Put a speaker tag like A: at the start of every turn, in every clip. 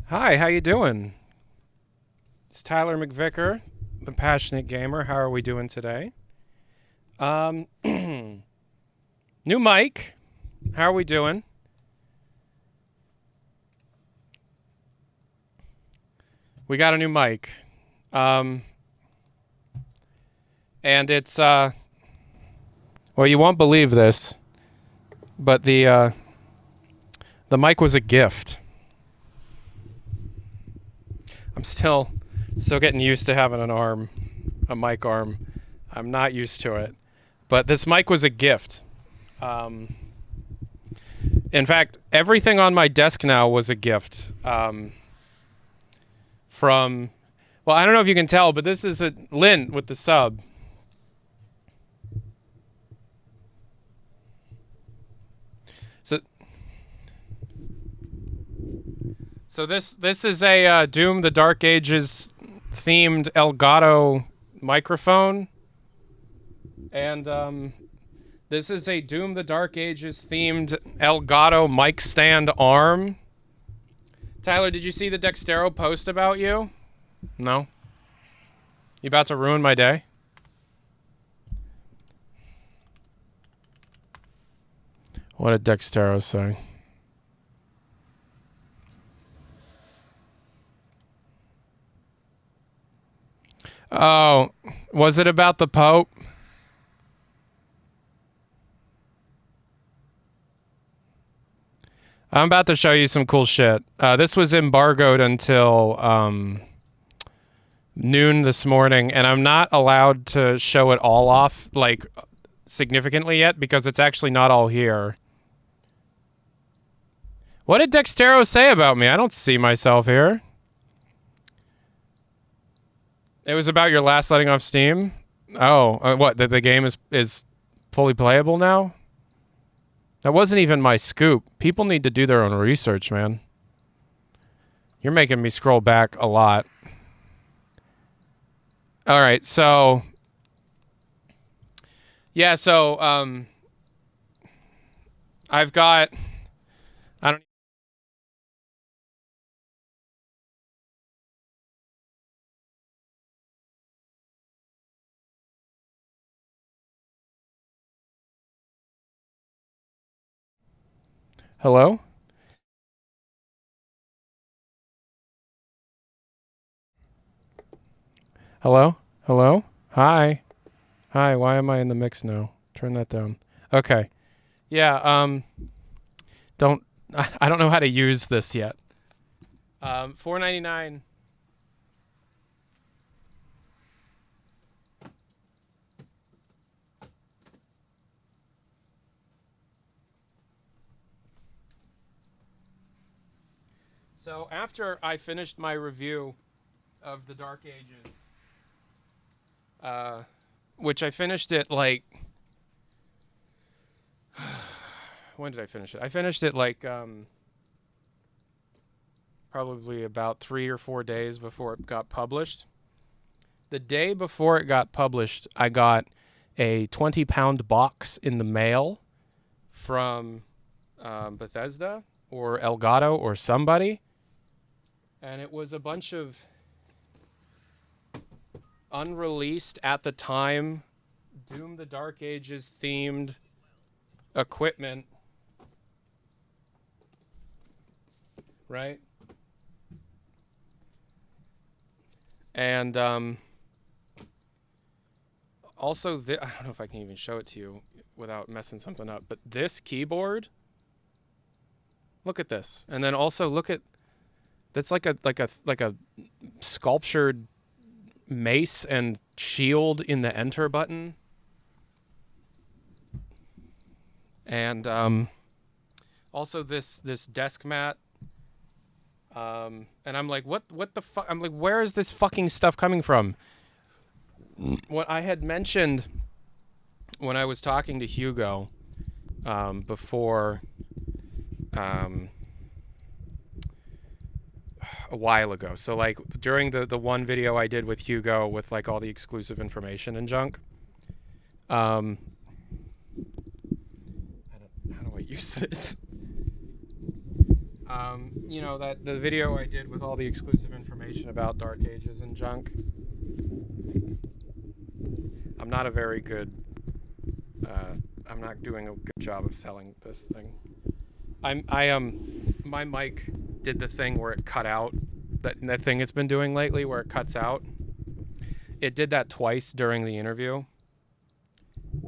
A: Hi, how you doing? It's Tyler McVicker, the passionate gamer. How are we doing today? New mic. How are we doing? We got a new mic. Um, and it's well, you won't believe this, but the mic was a gift. I'm still getting used to having a mic arm. I'm not used to it. But this mic was a gift. Um, in fact, everything on my desk now was a gift. From, well, I don't know if you can tell, but this is a Lynn with the sub. So, so this is a Doom the Dark Ages themed Elgato microphone, and this is a Doom the Dark Ages themed Elgato mic stand arm. Tyler, did you see the Dextero post about you? No? You about to ruin my day? What did Dextero say? Oh, was it about the Pope? I'm about to show you some cool shit. This was embargoed until noon this morning, and I'm not allowed to show it all off, like, significantly yet, because it's actually not all here. What did Dextero say about me? I don't see myself here. It was about your last letting off Steam? Oh, what? That the game is fully playable now? That wasn't even my scoop. People need to do their own research, man. You're making me scroll back a lot. All right, so yeah, so I've got I don't Hello? Hello? Hello? Hi. Hi, why am I in the mix now? Turn that down. Okay. Yeah, don't I don't know how to use this yet. 4.99. So after I finished my review of the Dark Ages, uh, which I finished it like when did I finish it? I finished it like probably about 3 or 4 days before it got published. The day before it got published, I got a 20-pound box in the mail from Bethesda or Elgato or somebody, and it was a bunch of unreleased at the time Doom the Dark Ages themed equipment, right? And also, I don't know if I can even show it to you without messing something up, but this keyboard, look at this, and then also look at that's like a sculptured mace and shield in the enter button, and also this desk mat. And I'm like, what the fuck? I'm like, where is this fucking stuff coming from? What I had mentioned when I was talking to Hugo before a while ago. So like during the one video I did with Hugo with like all the exclusive information and junk. How do I use this? You know, that the video I did with all the exclusive information about Dark Ages and junk. I'm not a very good, I'm not doing a good job of selling this thing. My mic did the thing where it cut out, that thing it's been doing lately where it cuts out. It did that twice during the interview.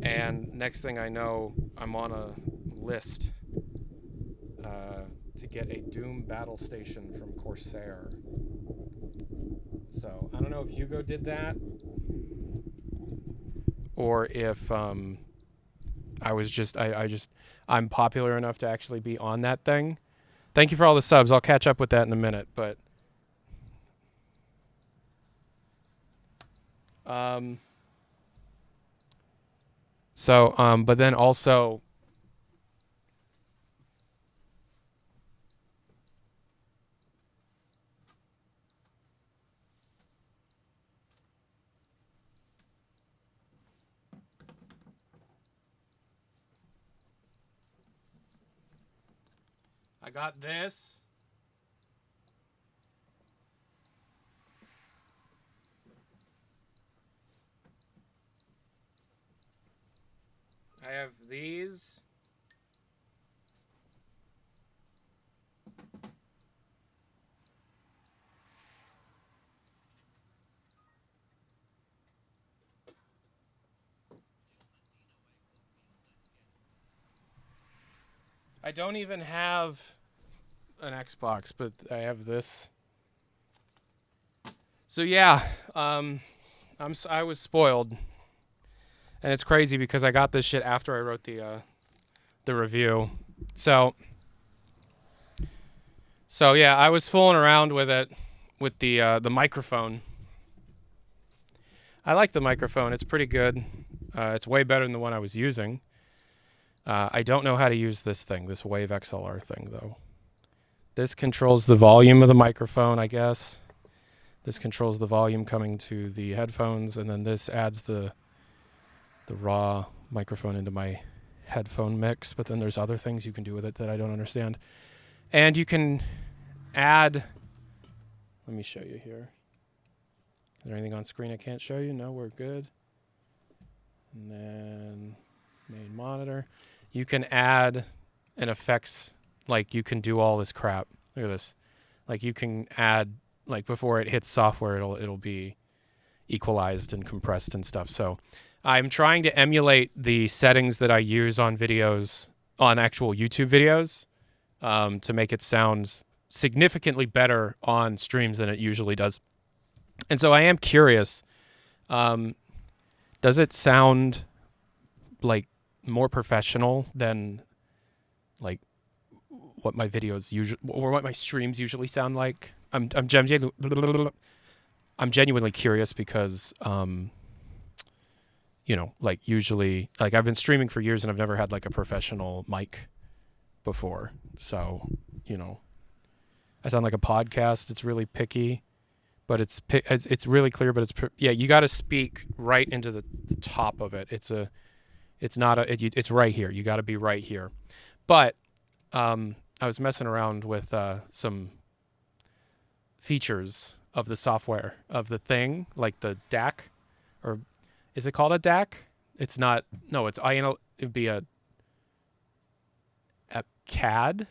A: And next thing I know, I'm on a list to get a Doom battle station from Corsair. So I don't know if Hugo did that, or if I'm popular enough to actually be on that thing. Thank you for all the subs. I'll catch up with that in a minute, but but then also I got this. I have these. I don't even have an Xbox, but I have this. So yeah, I was spoiled, and it's crazy because I got this shit after I wrote the review. So yeah, I was fooling around with it with the microphone. I like the microphone; it's pretty good. It's way better than the one I was using. I don't know how to use this thing, this Wave XLR thing, though. This controls the volume of the microphone, I guess. This controls the volume coming to the headphones, and then this adds the raw microphone into my headphone mix. But then there's other things you can do with it that I don't understand. And you can add... Let me show you here. Is there anything on screen I can't show you? No, we're good. And then main monitor. You can add an effects, like you can do all this crap. Look at this. Like you can add, like before it hits software, it'll be equalized and compressed and stuff. So I'm trying to emulate the settings that I use on videos, on actual YouTube videos, to make it sound significantly better on streams than it usually does. And so I am curious, does it sound like more professional than like what my videos usually, or what my streams usually sound like? I'm genuinely curious because you know, like usually, like I've been streaming for years and I've never had like a professional mic before. So, you know, I sound like a podcast. It's really picky, but it's really clear, but yeah, you got to speak right into the top of it. It's right here. You got to be right here. But I was messing around with some features of the software of the thing, like the DAC, or is it called a DAC? It's not. No, it'd be a CAD.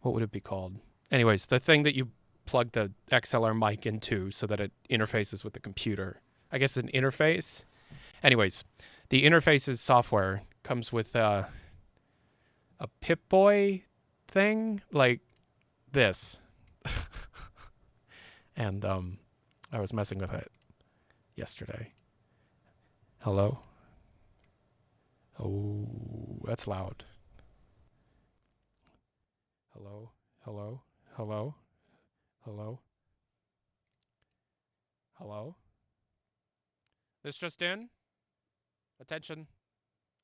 A: What would it be called? Anyways, the thing that you plug the XLR mic into so that it interfaces with the computer. I guess an interface. Anyways, the interface's software comes with a Pip-Boy thing like this. And I was messing with it yesterday. Hello? Oh, that's loud. Hello? Hello? Hello? Hello? Hello? This just in. Attention,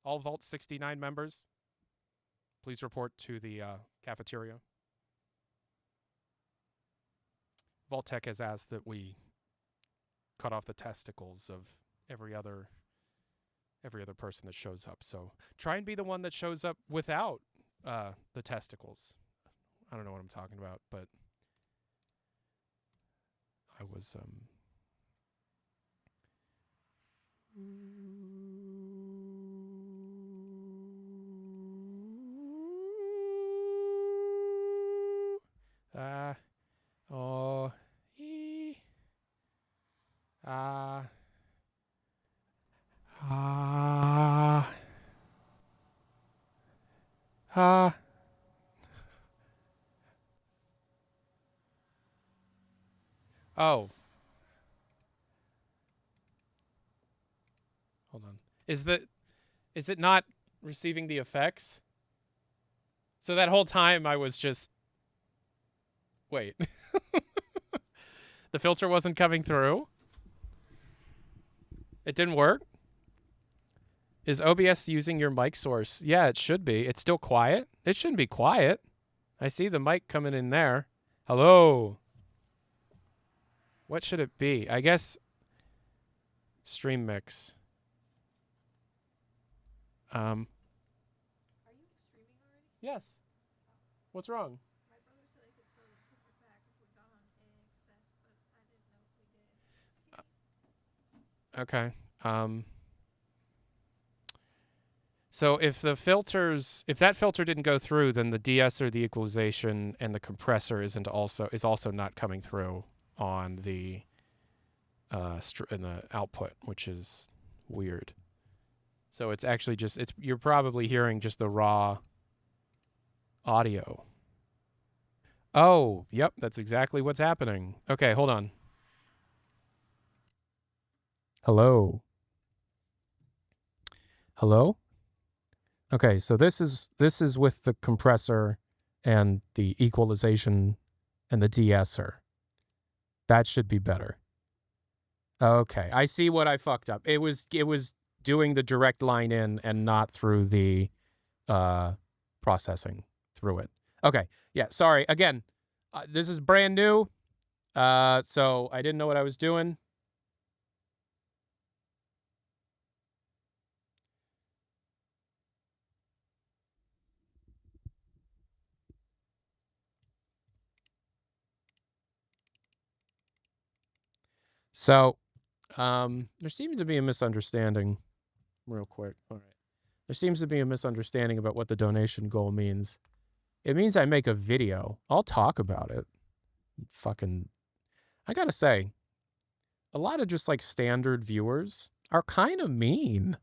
A: all Vault 69 members. Please report to the cafeteria. Vault Tech has asked that we cut off the testicles of every other person that shows up. So try and be the one that shows up without the testicles. I don't know what I'm talking about, but I was oh oh. Hold on. Is it not receiving the effects? So that whole time I was just wait. The filter wasn't coming through? It didn't work? Is OBS using your mic source? Yeah, it should be. It's still quiet. It shouldn't be quiet. I see the mic coming in there. Hello. What should it be? I guess stream mix. Are you streaming already? Yes. What's wrong? My brother said I could sell the ticker pack if we got on AXS, but I didn't know if we did. Okay. So if that filter didn't go through, then the de-esser, the equalization, and the compressor is also not coming through on the in the output, which is weird. So it's actually just you're probably hearing just the raw audio. Oh, yep, that's exactly what's happening. Okay, hold on. Hello. Hello? Okay, so this is with the compressor and the equalization and the de-esser. That should be better. Okay, I see what I fucked up. It was doing the direct line in and not through the processing through it. Okay, yeah, sorry. Again, this is brand new, so I didn't know what I was doing. So, there seems to be a misunderstanding. Real quick, all right. There seems to be a misunderstanding about what the donation goal means. It means I make a video. I'll talk about it. Fucking, I gotta say, a lot of just like standard viewers are kind of mean.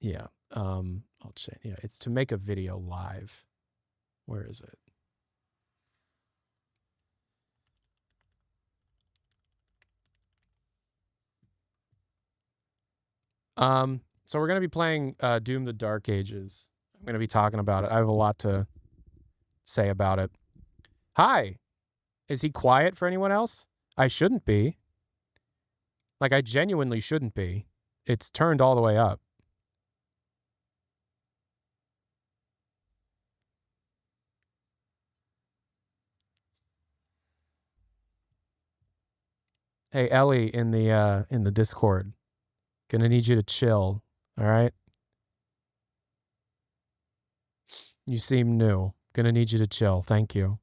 A: Yeah. I'll check. Yeah, it's to make a video live. Where is it? So we're gonna be playing Doom: The Dark Ages. I'm gonna be talking about it. I have a lot to say about it. Hi. Is he quiet for anyone else? I shouldn't be. Like, I genuinely shouldn't be. It's turned all the way up. Hey, Ellie in the Discord. Gonna need you to chill, all right? You seem new. Gonna need you to chill. Thank you.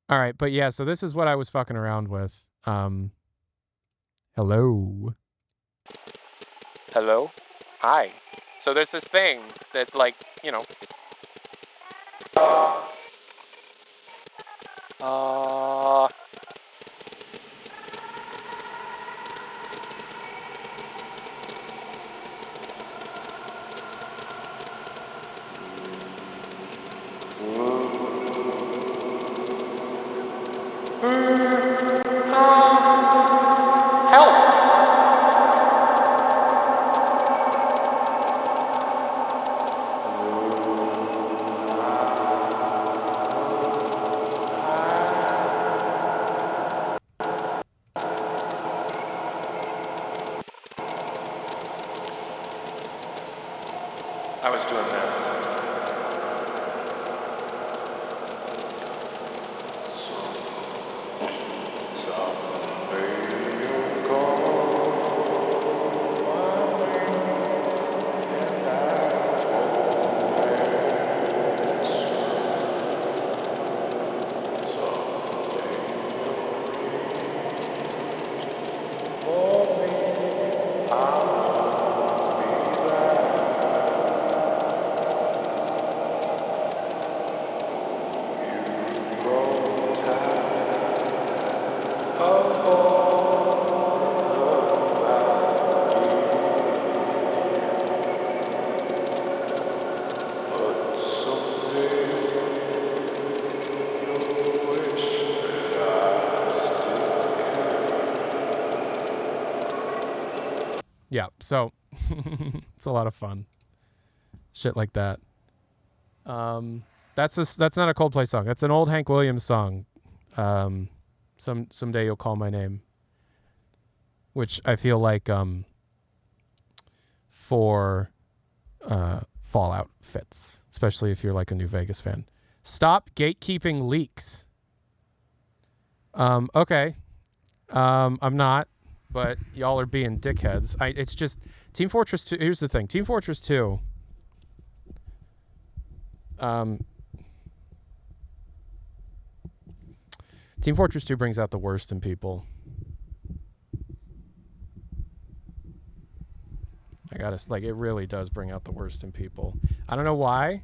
A: All right, but yeah, so this is what I was fucking around with. Hello. Hello? Hi. So there's this thing that, like, you know. I was doing this. Yeah, so it's a lot of fun. Shit like that. That's not a Coldplay song. That's an old Hank Williams song. Someday You'll Call My Name, which I feel like for Fallout fits, especially if you're like a New Vegas fan. Stop gatekeeping leaks. Okay. I'm not, but y'all are being dickheads. It's just Team Fortress 2. Here's the thing. Team Fortress 2. Team Fortress 2 brings out the worst in people. It really does bring out the worst in people. I don't know why,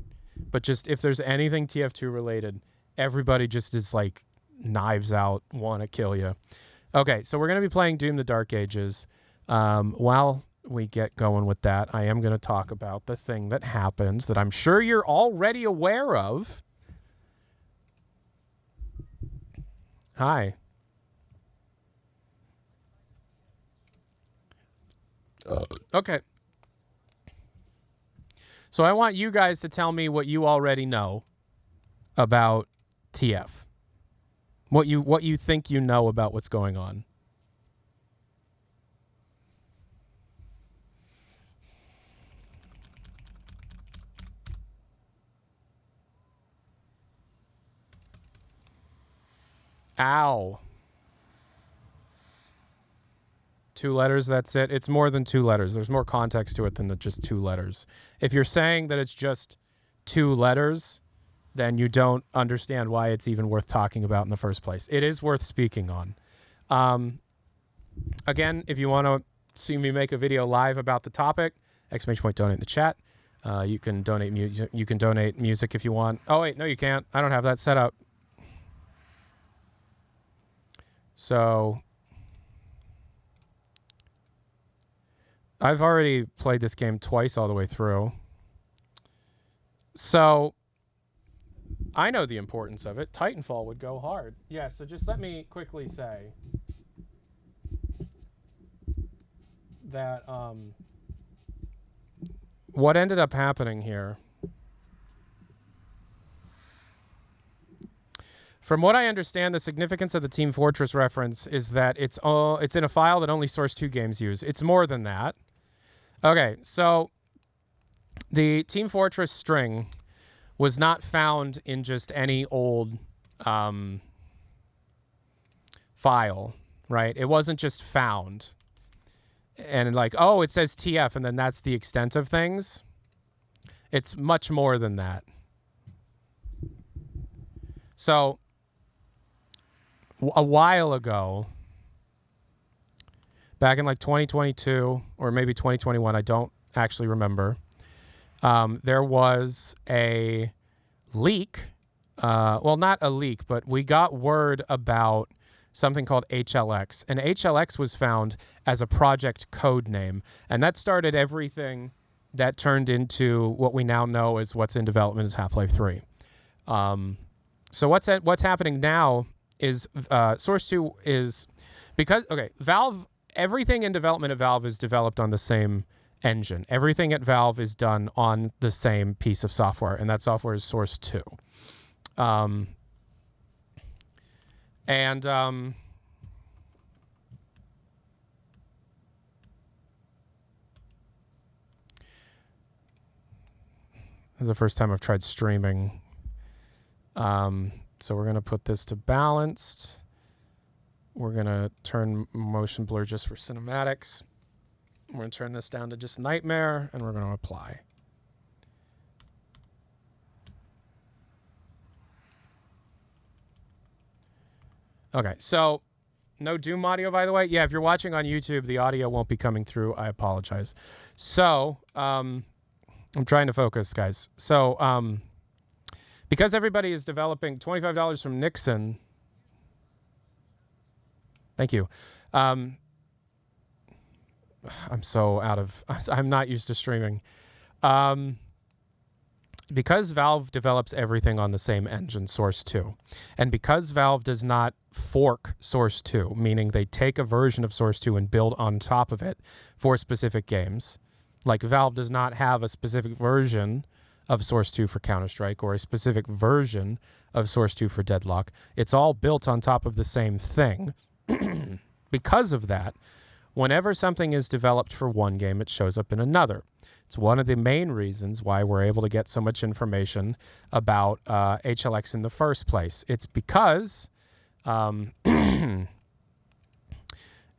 A: but just if there's anything TF2 related, everybody just is like knives out, want to kill you. Okay, so we're going to be playing Doom the Dark Ages. While we get going with that, I am going to talk about the thing that happens that I'm sure you're already aware of. Hi. Okay. So I want you guys to tell me what you already know about TF. What you think you know about what's going on. Ow. 2 letters, that's it. It's more than 2 letters. There's more context to it than just 2 letters. If you're saying that it's just 2 letters, then you don't understand why it's even worth talking about in the first place. It is worth speaking on. Again, if you want to see me make a video live about the topic, !donate in the chat. You can donate music. You can donate music if you want. Oh wait, no, you can't. I don't have that set up. So I've already played this game twice all the way through. So I know the importance of it. Titanfall would go hard. Yeah, so just let me quickly say that what ended up happening here, from what I understand, the significance of the Team Fortress reference is that it's in a file that only Source 2 games use. It's more than that. Okay, so the Team Fortress string was not found in just any old file, right? It wasn't just found and like, oh, it says TF and then that's the extent of things. It's much more than that. So a while ago, back in like 2022 or maybe 2021, I don't actually remember, there was a leak. Well, not a leak, but we got word about something called HLX. And HLX was found as a project code name. And that started everything that turned into what we now know as what's in development as Half-Life 3. So what's happening now is Source 2 is... Because, okay, Valve... Everything in development at Valve is developed on the same engine. Everything at Valve is done on the same piece of software, and that software is Source 2. This is the first time I've tried streaming. So we're going to put this to balanced. We're going to turn motion blur just for cinematics. We're going to turn this down to just nightmare, and we're going to apply. Okay, so no Doom audio, by the way. Yeah, if you're watching on YouTube, the audio won't be coming through. I apologize. So I'm trying to focus, guys. So because everybody is developing $25 from Nixon. Thank you. I'm so out of... I'm not used to streaming. because Valve develops everything on the same engine, Source 2, and because Valve does not fork Source 2, meaning they take a version of Source 2 and build on top of it for specific games, like Valve does not have a specific version of Source 2 for Counter-Strike or a specific version of Source 2 for Deadlock. It's all built on top of the same thing. Because of that, whenever something is developed for one game, it shows up in another. It's one of the main reasons why we're able to get so much information about HLX in the first place. It's because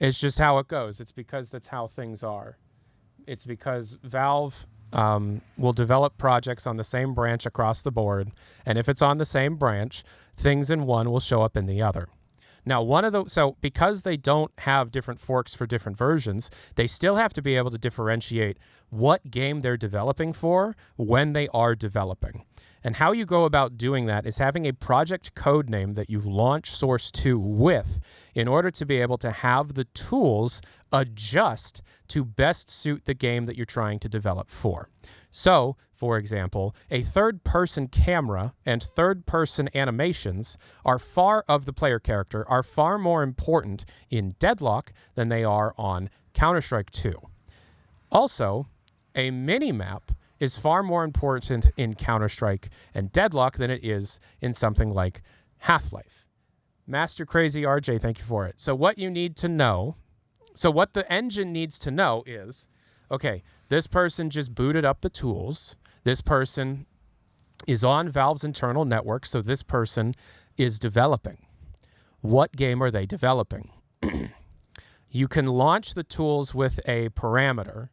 A: it's just how it goes. It's because that's how things are. It's because Valve will develop projects on the same branch across the board, and if it's on the same branch, things in one will show up in the other. Now, so because they don't have different forks for different versions, they still have to be able to differentiate what game they're developing for when they are developing. And how you go about doing that is having a project code name that you launch Source 2 with in order to be able to have the tools adjust to best suit the game that you're trying to develop for. So, for example, a third-person camera and third-person animations of the player character are far more important in Deadlock than they are on Counter-Strike 2. Also, a mini-map is far more important in Counter-Strike and Deadlock than it is in something like Half-Life. Master Crazy RJ, thank you for it. So what you need to know, so what the engine needs to know is, okay, this person just booted up the tools. This person is on Valve's internal network, so this person is developing. What game are they developing? You can launch the tools with a parameter.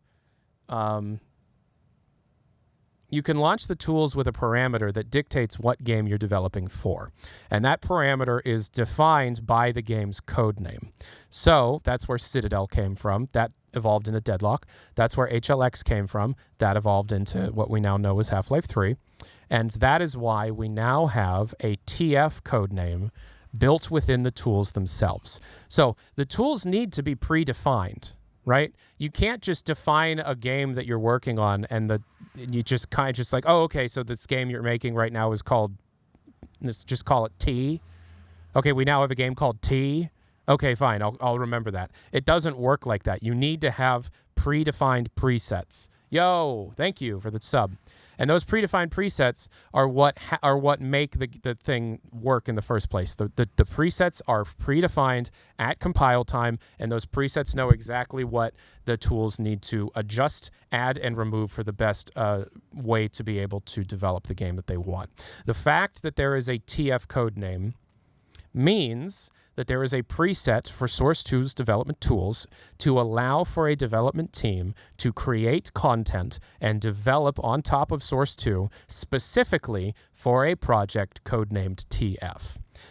A: You can launch the tools with a parameter that dictates what game you're developing for. And that parameter is defined by the game's code name. So that's where Citadel came from. That evolved into Deadlock. That's where HLX came from. That evolved into what we now know as Half-Life 3. And that is why we now have a TF code name built within the tools themselves. So the tools need to be predefined, right? You can't just define a game that you're working on and you just kind of just like, oh, okay, so this game you're making right now is called, let's just call it T. Okay, we now have a game called T. Okay, fine, I'll remember that. It doesn't work like that. You need to have predefined presets. Yo, thank you for the sub. And those predefined presets are what make the thing work in the first place. The presets are predefined at compile time, and those presets know exactly what the tools need to adjust, add, and remove for the best way to be able to develop the game that they want. The fact that there is a TF code name means that there is a preset for Source 2's development tools to allow for a development team to create content and develop on top of Source 2 specifically for a project codenamed TF.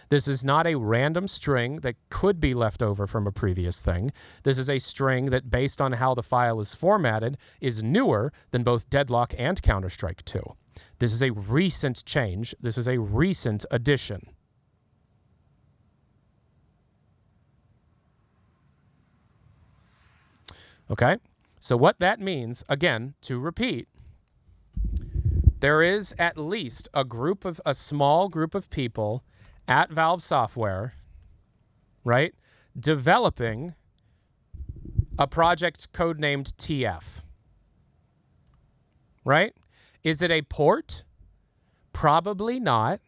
A: This is not a random string that could be left over from a previous thing. This is a string that, based on how the file is formatted, is newer than both Deadlock and Counter-Strike 2. This is a recent change. This is a recent addition. Okay, so what that means, again, to repeat, there is at least a small group of people at Valve Software, right, developing a project codenamed TF, right? Is it a port? Probably not.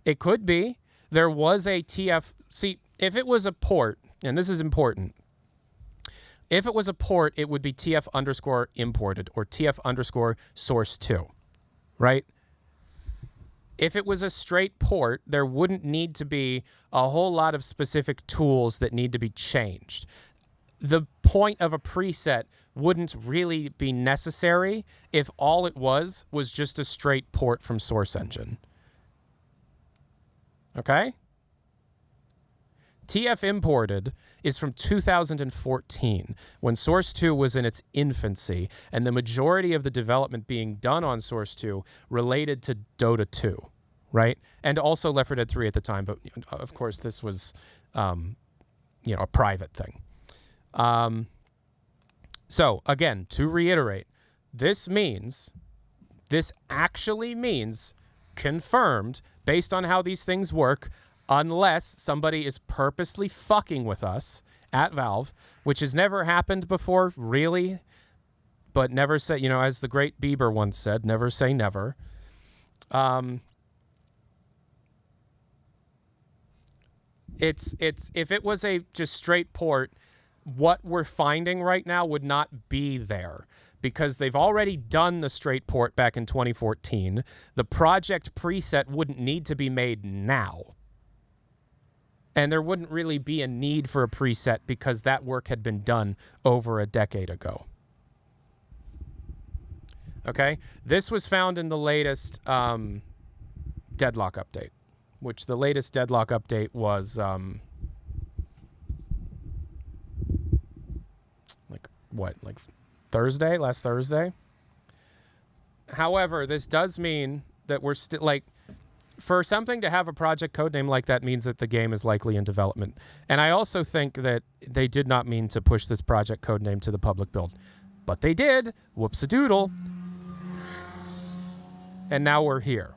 A: It could be. There was a TF. See, if it was a port, and this is important, if it was a port, it would be TF underscore imported or TF underscore source 2, right? If it was a straight port, there wouldn't need to be a whole lot of specific tools that need to be changed. The point of a preset wouldn't really be necessary if all it was just a straight port from Source Engine. Okay? TF imported is from 2014, when Source 2 was in its infancy, and the majority of the development being done on Source 2 related to Dota 2, right? And also Left 4 Dead 3 at the time, but of course this was, a private thing. So again, to reiterate, this means This actually means confirmed based on how these things work, unless somebody is purposely fucking with us at Valve, which has never happened before, really. But never say, you know, as the great Bieber once said, never say never. It's if it was a just straight port, what we're finding right now would not be there because they've already done the straight port back in 2014. The project preset wouldn't need to be made now. And there wouldn't really be a need for a preset because that work had been done over a decade ago. Okay? This was found in the latest Deadlock update, which the latest Deadlock update was like Thursday, last Thursday. However, this does mean that we're still like, for something to have a project codename like that means that the game is likely in development. And I also think that they did not mean to push this project codename to the public build, but they did. Whoops-a-doodle. And now we're here.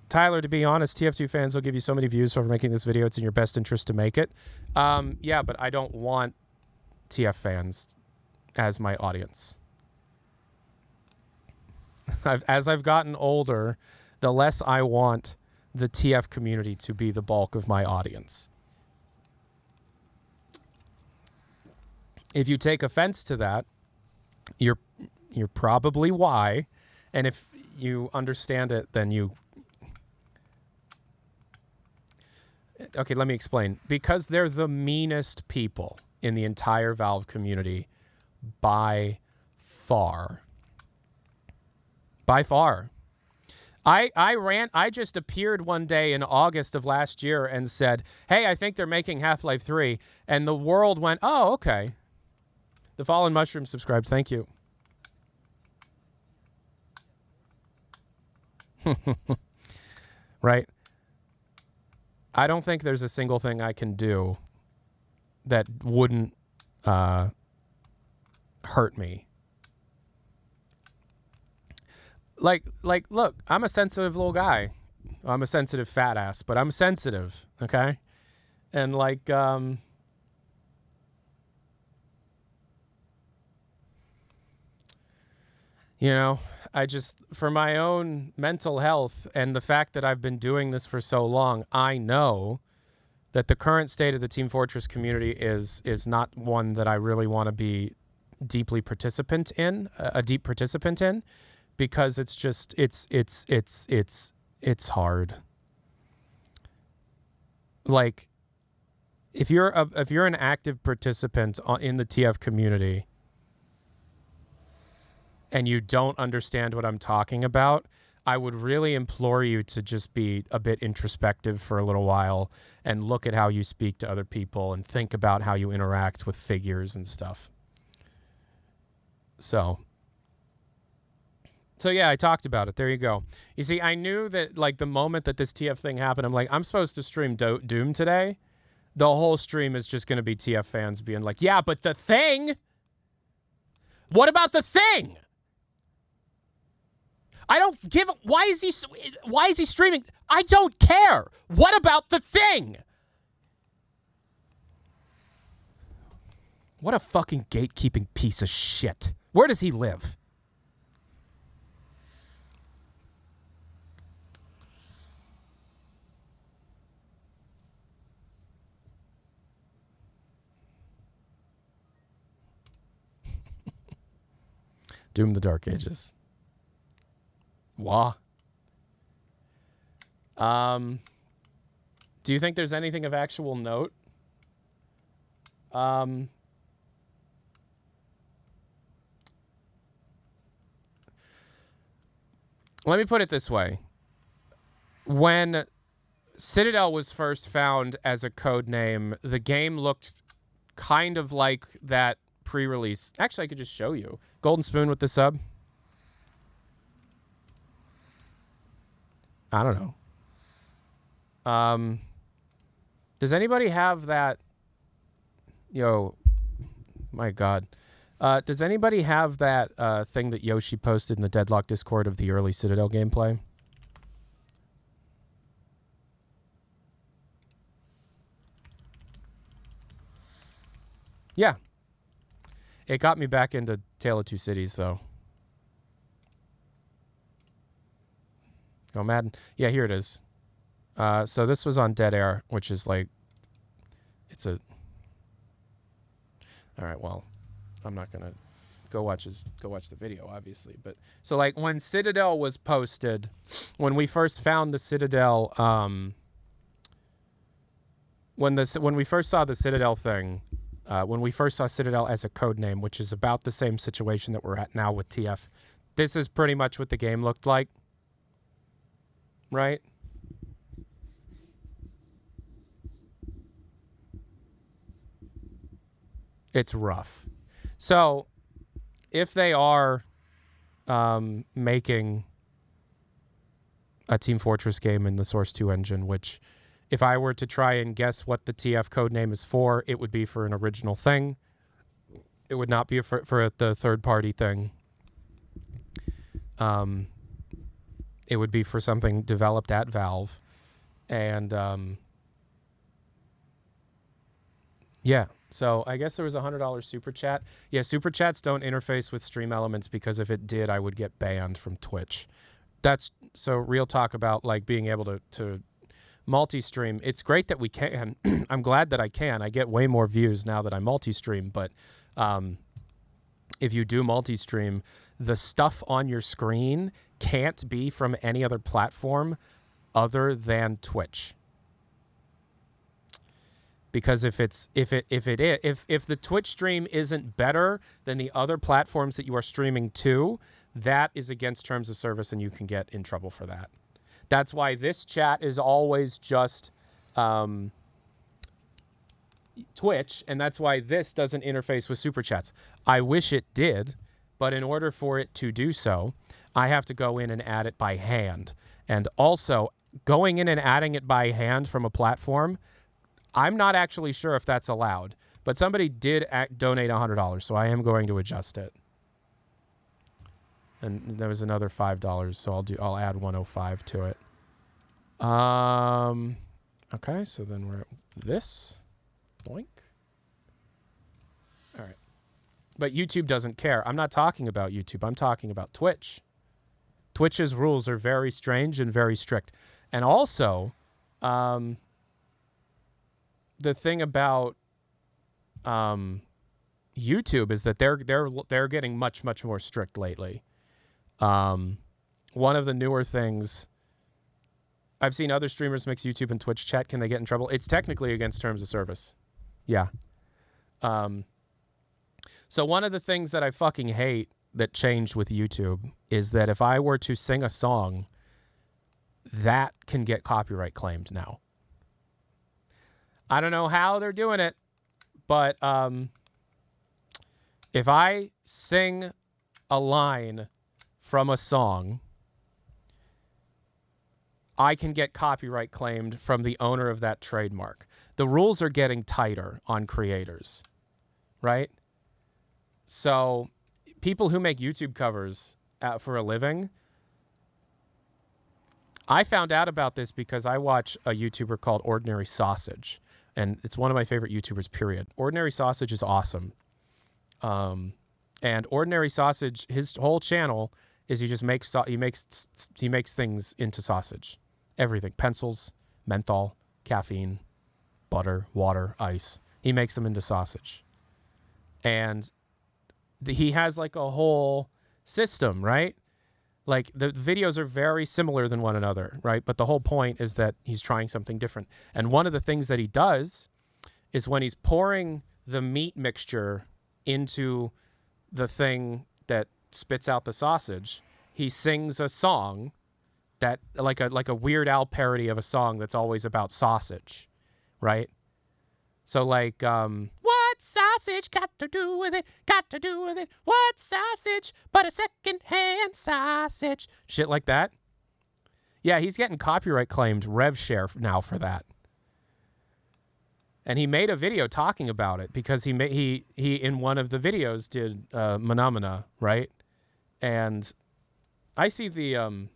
A: Tyler, to be honest, TF2 fans will give you so many views for making this video. It's in your best interest to make it. Yeah, but I don't want TF fans as my audience. As I've gotten older, the less I want the TF community to be the bulk of my audience. If you take offense to that, you're probably why. And if you understand it, then you... Okay, let me explain. Because they're the meanest people in the entire Valve community by far. By far. I just appeared one day in August of last year and said, hey, I think they're making Half-Life 3. And the world went, oh, okay. The Fallen Mushroom subscribes. Thank you. Right? I don't think there's a single thing I can do that wouldn't hurt me. Like, look, I'm a sensitive little guy. I'm a sensitive fat ass, but I'm sensitive, okay? And like, you know, I just, for my own mental health and the fact that I've been doing this for so long, I know that the current state of the Team Fortress community is not one that I really want to be deeply participant in, a deep participant in, because it's just, it's hard. Like, if you're an active participant in the TF community, and you don't understand what I'm talking about, I would really implore you to just be a bit introspective for a little while and look at how you speak to other people and think about how you interact with figures and stuff. So yeah, I talked about it. There you go. You see, I knew that like the moment that this TF thing happened, I'm like, I'm supposed to stream Doom today. The whole stream is just going to be TF fans being like, yeah, but the thing... What about the thing? I don't give a... Why is he streaming? I don't care. What about the thing? What a fucking gatekeeping piece of shit. Where does he live? Doom the Dark Ages. Wah. Do you think there's anything of actual note? Let me put it this way. When Citadel was first found as a code name, the game looked kind of like that pre-release. Actually, I could just show you. Golden Spoon with the sub. I don't know. Does anybody have that? Yo, my God. Does anybody have that thing that Yoshi posted in the Deadlock Discord of the early Citadel gameplay? Yeah. It got me back into Tale of Two Cities, though. Oh, Madden. Yeah, here it is. So this was on Dead Air, which is like... It's a... All right, well, I'm not going to go watch the video, obviously. But so, like, when Citadel was posted, when we first found the Citadel... When we first saw the Citadel thing... when we first saw Citadel as a code name, which is about the same situation that we're at now with TF, this is pretty much what the game looked like. Right? It's rough. So, if they are making a Team Fortress game in the Source 2 engine, which, if I were to try and guess what the TF code name is for, it would be for an original thing. It would not be for the third-party thing. It would be for something developed at Valve. And, yeah. So I guess there was a $100 super chat. Yeah, super chats don't interface with Stream Elements because if it did, I would get banned from Twitch. That's so real talk about like being able to multi-stream. It's great that we can. I'm glad that I can. I get way more views now that I multi-stream. But if you do multi-stream, the stuff on your screen can't be from any other platform other than Twitch. Because if the Twitch stream isn't better than the other platforms that you are streaming to, that is against terms of service and you can get in trouble for that. That's why this chat is always just Twitch, and that's why this doesn't interface with super chats. I wish it did, but in order for it to do so, I have to go in and add it by hand. And also, going in and adding it by hand from a platform, I'm not actually sure if that's allowed, but somebody did donate $100, so I am going to adjust it. And there was another $5, so I'll add 105 to it. Okay, so then we're at this. Boink. All right. But YouTube doesn't care. I'm not talking about YouTube. I'm talking about Twitch. Twitch's rules are very strange and very strict. And also, the thing about YouTube is that they're getting much more strict lately. One of the newer things, I've seen other streamers mix YouTube and Twitch chat. Can they get in trouble? It's technically against terms of service. Yeah. So one of the things that I fucking hate that changed with YouTube is that if I were to sing a song, that can get copyright claimed now. I don't know how they're doing it, but if I sing a line from a song, I can get copyright claimed from the owner of that trademark. The rules are getting tighter on creators, right? So people who make YouTube covers for a living, I found out about this because I watch a YouTuber called Ordinary Sausage. And it's one of my favorite YouTubers, period. Ordinary Sausage is awesome. And Ordinary Sausage, his whole channel is he just makes he makes things into sausage. Everything. Pencils, menthol, caffeine, butter, water, ice. He makes them into sausage. And he has like a whole system, right? Like the videos are very similar than one another, right? But the whole point is that he's trying something different. And one of the things that he does is when he's pouring the meat mixture into the thing that spits out the sausage, he sings a song that like a Weird Al parody of a song that's always about sausage, right? So like, what sausage got to do with it? Got to do with it? What sausage but a second-hand sausage? Shit like that. Yeah, he's getting copyright claimed rev share now for that. And he made a video talking about it because he in one of the videos did Phenomena, right? And I see the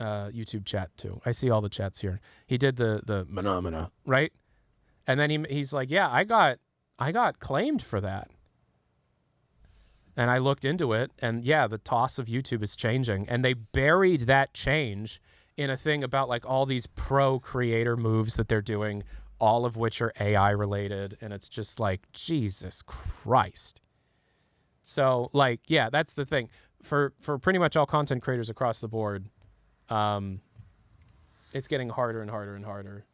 A: YouTube chat too. I see all the chats here. He did the Phenomena, right? And then he's like, yeah, I got claimed for that. And I looked into it, and yeah, the toss of YouTube is changing. And they buried that change in a thing about like all these pro creator moves that they're doing, all of which are AI related. And it's just like, Jesus Christ. So like, yeah, that's the thing. For pretty much all content creators across the board, it's getting harder and harder and harder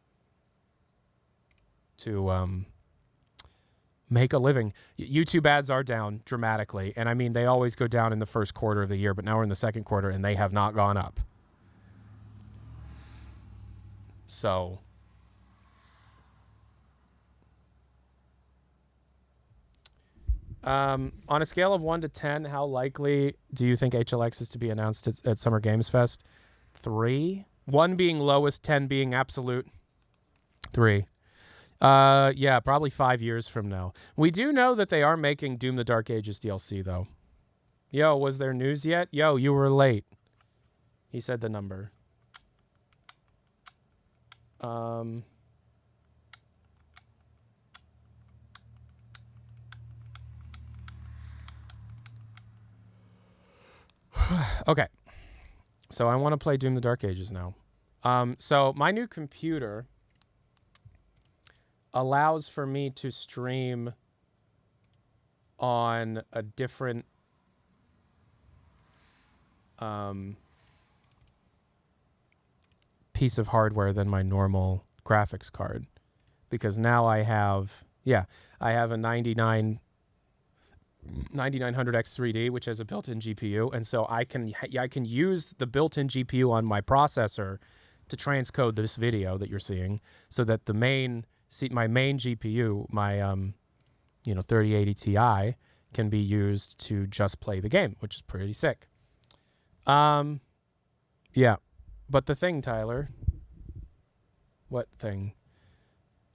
A: to make a living. YouTube ads are down dramatically. And I mean, they always go down in the first quarter of the year, but now we're in the second quarter and they have not gone up. So on a scale of 1 to 10, how likely do you think HLX is to be announced at Summer Games Fest? 3. 1 being lowest, 10 being absolute. 3. Yeah, probably 5 years from now. We do know that they are making Doom the Dark Ages DLC, though. Yo, was there news yet? Yo, you were late. He said the number. Okay. So I want to play Doom the Dark Ages now. So my new computer allows for me to stream on a different piece of hardware than my normal graphics card, because now I have a 9900X 3D, which has a built-in GPU, and so I can use the built-in GPU on my processor to transcode this video that you're seeing, so that my main GPU, my 3080 Ti, can be used to just play the game, which is pretty sick. Yeah, but the thing, Tyler. What thing?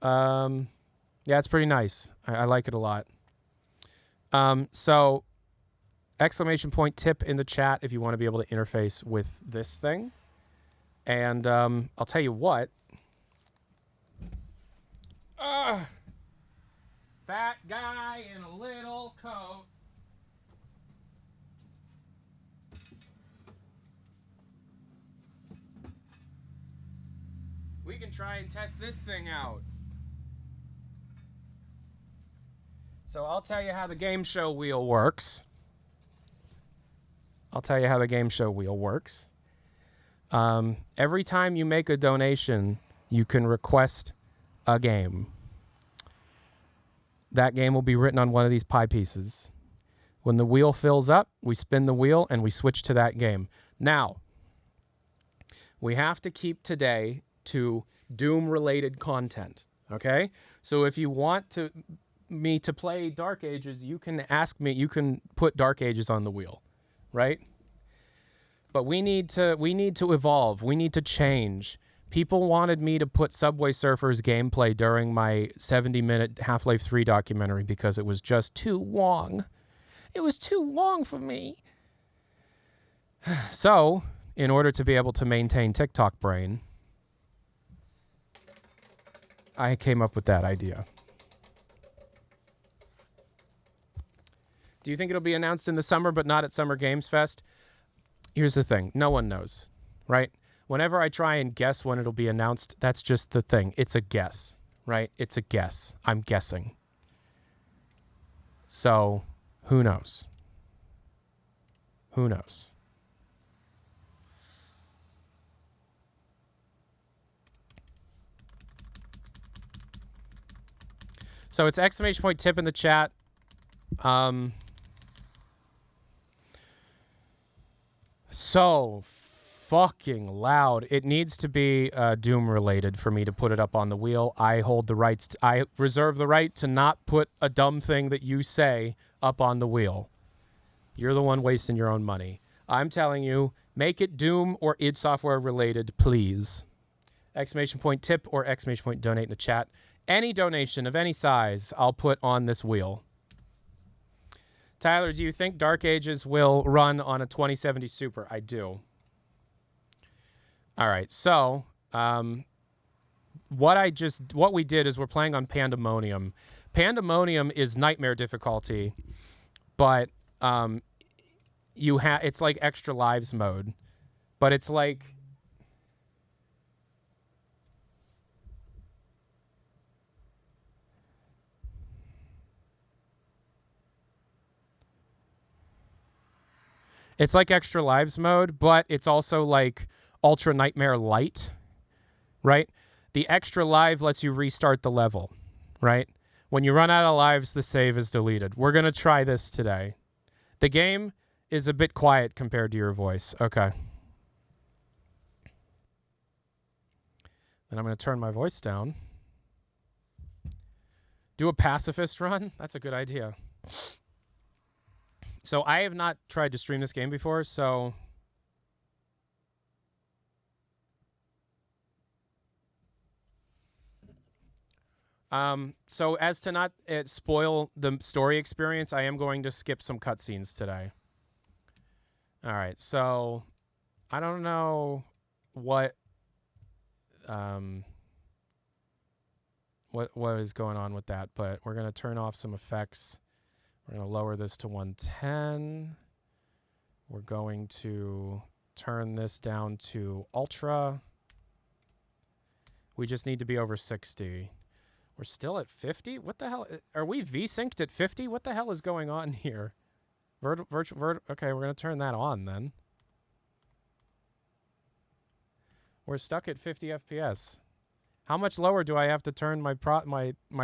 A: Yeah, it's pretty nice. I like it a lot. So exclamation point tip in the chat if you want to be able to interface with this thing. And I'll tell you what. Fat guy in a little coat. We can try and test this thing out. So I'll tell you how the game show wheel works. Every time you make a donation, you can request a game. That game will be written on one of these pie pieces. When the wheel fills up, we spin the wheel and we switch to that game. Now, we have to keep today to Doom-related content, okay? So if you want me to play Dark Ages, you can ask me, you can put Dark Ages on the wheel, right? But we need to evolve. We need to change. People wanted me to put Subway Surfers gameplay during my 70-minute Half-Life 3 documentary because it was just too long. It was too long for me. So, in order to be able to maintain TikTok brain, I came up with that idea. Do you think it'll be announced in the summer but not at Summer Games Fest? Here's the thing. No one knows, right? Whenever I try and guess when it'll be announced, that's just the thing. It's a guess, right? It's a guess. I'm guessing. So, who knows? Who knows? So it's exclamation point tip in the chat. So fucking loud. It needs to be Doom related for me to put it up on the wheel. I hold the rights. I reserve the right to not put a dumb thing that you say up on the wheel. You're the one wasting your own money. I'm telling you, make it Doom or id Software related, please. Exclamation point tip or exclamation point donate in the chat. Any donation of any size, I'll put on this wheel. Tyler, do you think Dark Ages will run on a 2070 Super? I do. All right, so what we did is we're playing on Pandemonium. Pandemonium is nightmare difficulty, but it's like extra lives mode, but it's like extra lives mode, but it's also like Ultra Nightmare Light, right? The extra live lets you restart the level, right? When you run out of lives, the save is deleted. We're going to try this today. The game is a bit quiet compared to your voice. Okay. Then I'm going to turn my voice down. Do a pacifist run? That's a good idea. So I have not tried to stream this game before, so... So as to not spoil the story experience, I am going to skip some cutscenes today. All right, so I don't know what is going on with that, but we're going to turn off some effects. We're going to lower this to 110. We're going to turn this down to ultra. We just need to be over 60. We're still at 50? What the hell? Are we V-synced at 50? What the hell is going on here? Okay, we're going to turn that on then. We're stuck at 50 FPS. How much lower do I have to turn my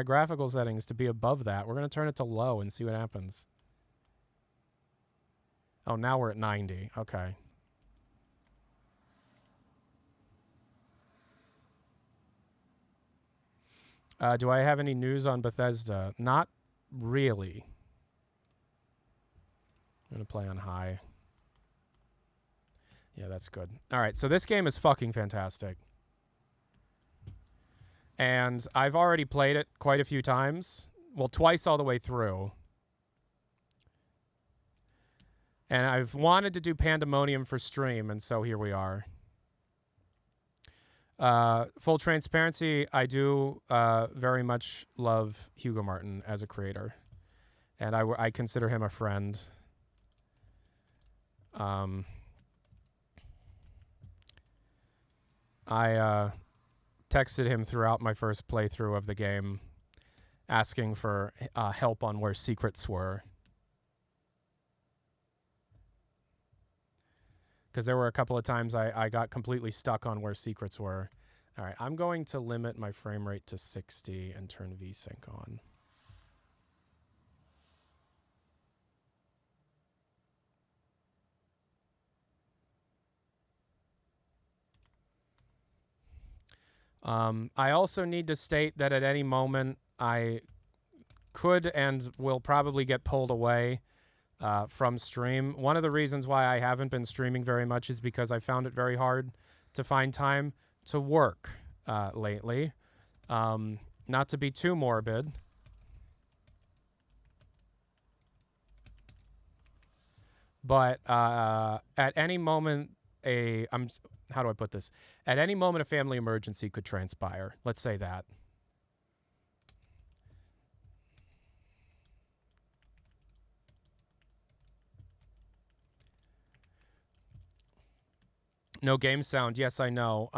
A: graphical settings to be above that? We're going to turn it to low and see what happens. Oh, now we're at 90. Okay. Do I have any news on Bethesda? Not really. I'm going to play on high. Yeah, that's good. All right, so this game is fucking fantastic. And I've already played it quite a few times. Well, twice all the way through. And I've wanted to do Pandemonium for stream, and so here we are. Full transparency, I do very much love Hugo Martin as a creator. And I consider him a friend. I texted him throughout my first playthrough of the game asking for help on where secrets were. Because there were a couple of times I got completely stuck on where secrets were. All right, I'm going to limit my frame rate to 60 and turn VSync on. I also need to state that at any moment I could and will probably get pulled away from stream. One of the reasons why I haven't been streaming very much is because I found it very hard to find time to work lately. Not to be too morbid. But at any moment, how do I put this? At any moment, a family emergency could transpire. Let's say that. No game sound. Yes, I know.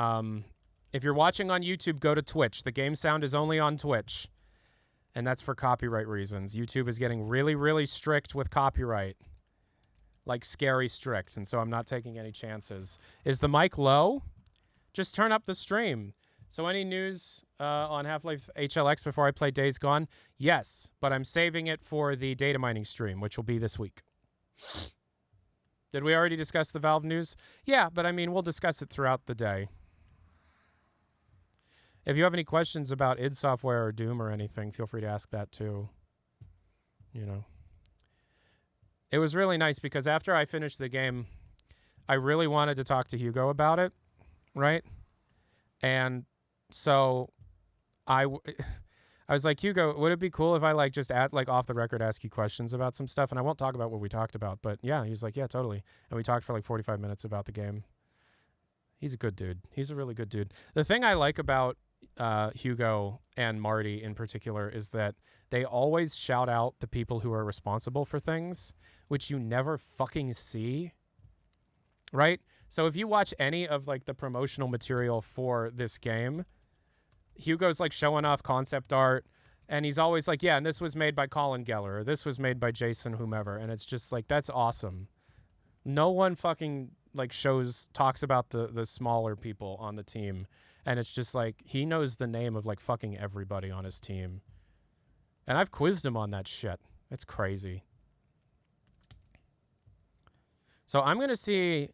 A: If you're watching on YouTube, go to Twitch. The game sound is only on Twitch. And that's for copyright reasons. YouTube is getting really, really strict with copyright. Like scary strict. And so I'm not taking any chances. Is the mic low? Just turn up the stream. So any news on Half-Life HLX before I play Days Gone? Yes, but I'm saving it for the data mining stream, which will be this week. Did we already discuss the Valve news? Yeah, but I mean, we'll discuss it throughout the day. If you have any questions about id Software or Doom or anything, feel free to ask that too. You know. It was really nice because after I finished the game, I really wanted to talk to Hugo about it, right? And so I was like, Hugo, would it be cool if I like just like off the record ask you questions about some stuff? And I won't talk about what we talked about, but yeah, he's like, yeah, totally. And we talked for like 45 minutes about the game. He's a good dude. He's a really good dude. The thing I like about Hugo and Marty in particular is that they always shout out the people who are responsible for things, which you never fucking see. Right? So if you watch any of like the promotional material for this game, Hugo's like showing off concept art, and he's always like, yeah, and this was made by Colin Geller, or this was made by Jason whomever, and it's just like, that's awesome. No one fucking like talks about the smaller people on the team, and it's just like, he knows the name of like fucking everybody on his team. And I've quizzed him on that shit. It's crazy. So I'm going to see,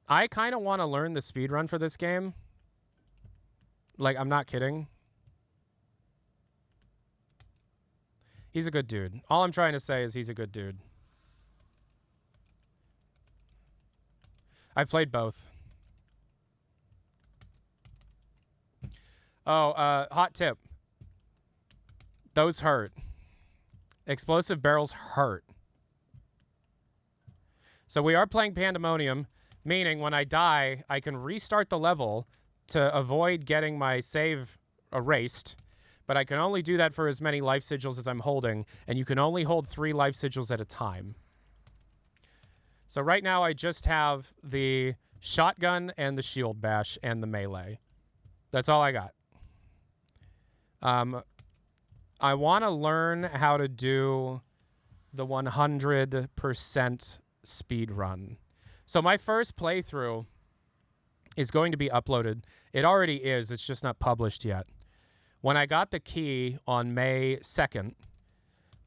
A: I kind of want to learn the speedrun for this game. Like, I'm not kidding. He's a good dude. All I'm trying to say is he's a good dude. I've played both. Oh, hot tip. Those hurt. Explosive barrels hurt. So we are playing Pandemonium, meaning when I die, I can restart the level to avoid getting my save erased, but I can only do that for as many life sigils as I'm holding, and you can only hold 3 life sigils at a time. So right now I just have the shotgun and the shield bash and the melee. That's all I got. I want to learn how to do the 100% speed run. So my first playthrough is going to be uploaded. It already is. It's just not published yet. When I got the key on May 2nd,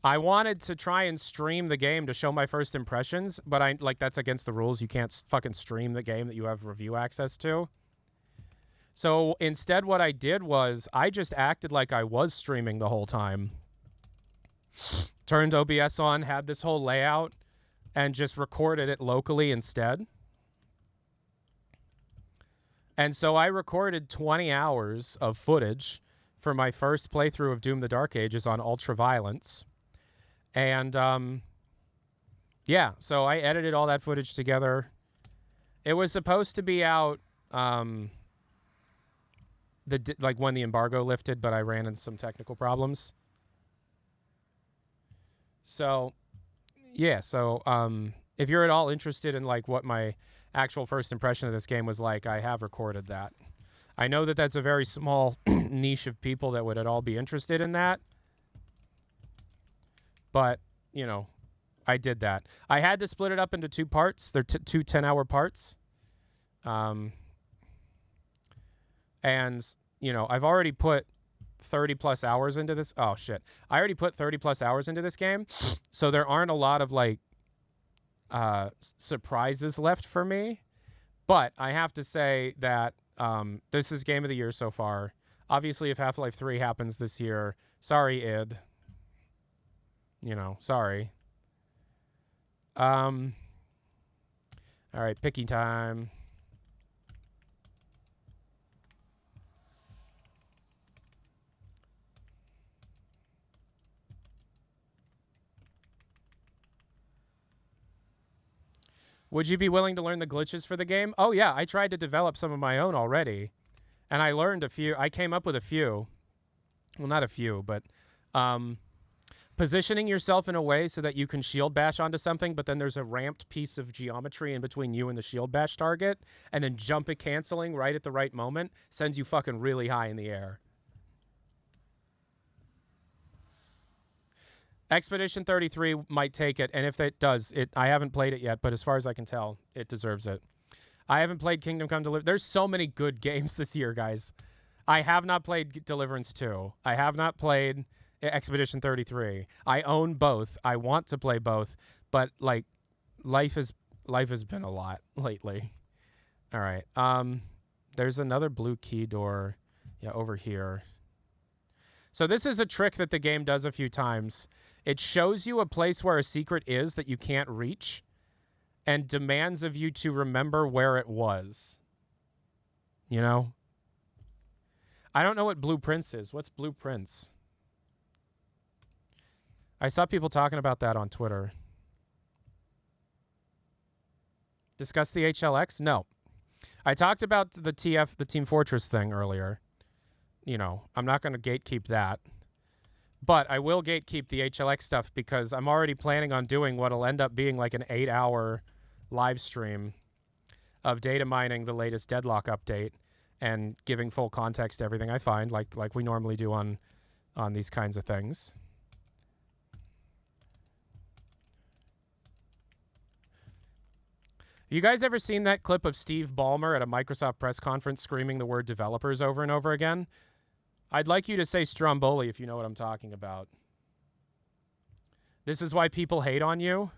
A: I wanted to try and stream the game to show my first impressions, but that's against the rules. You can't fucking stream the game that you have review access to. So instead what I did was I just acted like I was streaming the whole time. Turned OBS on, had this whole layout, and just recorded it locally instead. And so I recorded 20 hours of footage for my first playthrough of Doom the Dark Ages on Ultraviolence. And, yeah, so I edited all that footage together. It was supposed to be out, when the embargo lifted, but I ran into some technical problems. So, yeah, so, if you're at all interested in, like, what my actual first impression of this game was like, I have recorded that. I know that that's a very small niche of people that would at all be interested in that. But, you know, I did that. I had to split it up into 2 parts. They're 2 10-hour parts. And, you know, I've already put 30-plus hours into this. Oh, shit. I already put 30-plus hours into this game. So there aren't a lot of, like, surprises left for me. But I have to say that this is Game of the Year so far. Obviously, if Half-Life 3 happens this year, sorry, id. You know, sorry. All right, picky time. Would you be willing to learn the glitches for the game? Oh, yeah, I tried to develop some of my own already. And I learned a few. I came up with a few. Well, not a few, but positioning yourself in a way so that you can shield bash onto something, but then there's a ramped piece of geometry in between you and the shield bash target, and then jump it canceling right at the right moment sends you fucking really high in the air. Expedition 33 might take it, and if it does, I haven't played it yet, but as far as I can tell, it deserves it. I haven't played Kingdom Come Deliverance. There's so many good games this year, guys. I have not played Deliverance 2. I have not played Expedition 33. I own both. I want to play both, but like life has been a lot lately. All right. There's another blue key door, yeah, over here. So this is a trick that the game does a few times. It shows you a place where a secret is that you can't reach and demands of you to remember where it was. You know? I don't know what blueprints is. What's blueprints? I saw people talking about that on Twitter. Discuss the HLX? No. I talked about the TF, the Team Fortress thing earlier. You know, I'm not going to gatekeep that. But I will gatekeep the HLX stuff because I'm already planning on doing what'll end up being like an 8-hour live stream of data mining the latest Deadlock update and giving full context to everything I find, like we normally do on these kinds of things. You guys ever seen that clip of Steve Ballmer at a Microsoft press conference screaming the word developers over and over again? I'd like you to say Stromboli if you know what I'm talking about. This is why people hate on you?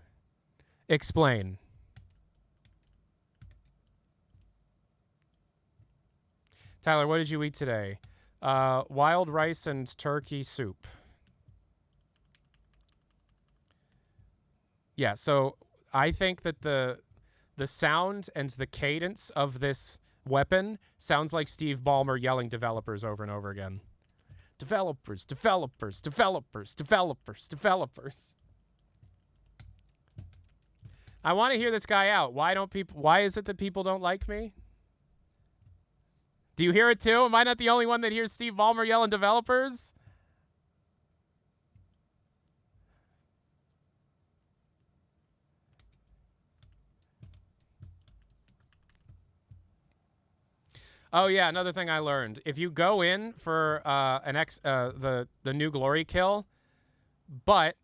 A: Explain. Tyler, what did you eat today? Wild rice and turkey soup. Yeah, so I think that the sound and the cadence of this weapon sounds like Steve Ballmer yelling developers over and over again. Developers, developers, developers, developers, developers. I want to hear this guy out. Why is it that people don't like me? Do you hear it too? Am I not the only one that hears Steve Ballmer yelling developers? Oh yeah, another thing I learned: if you go in for the new glory kill, but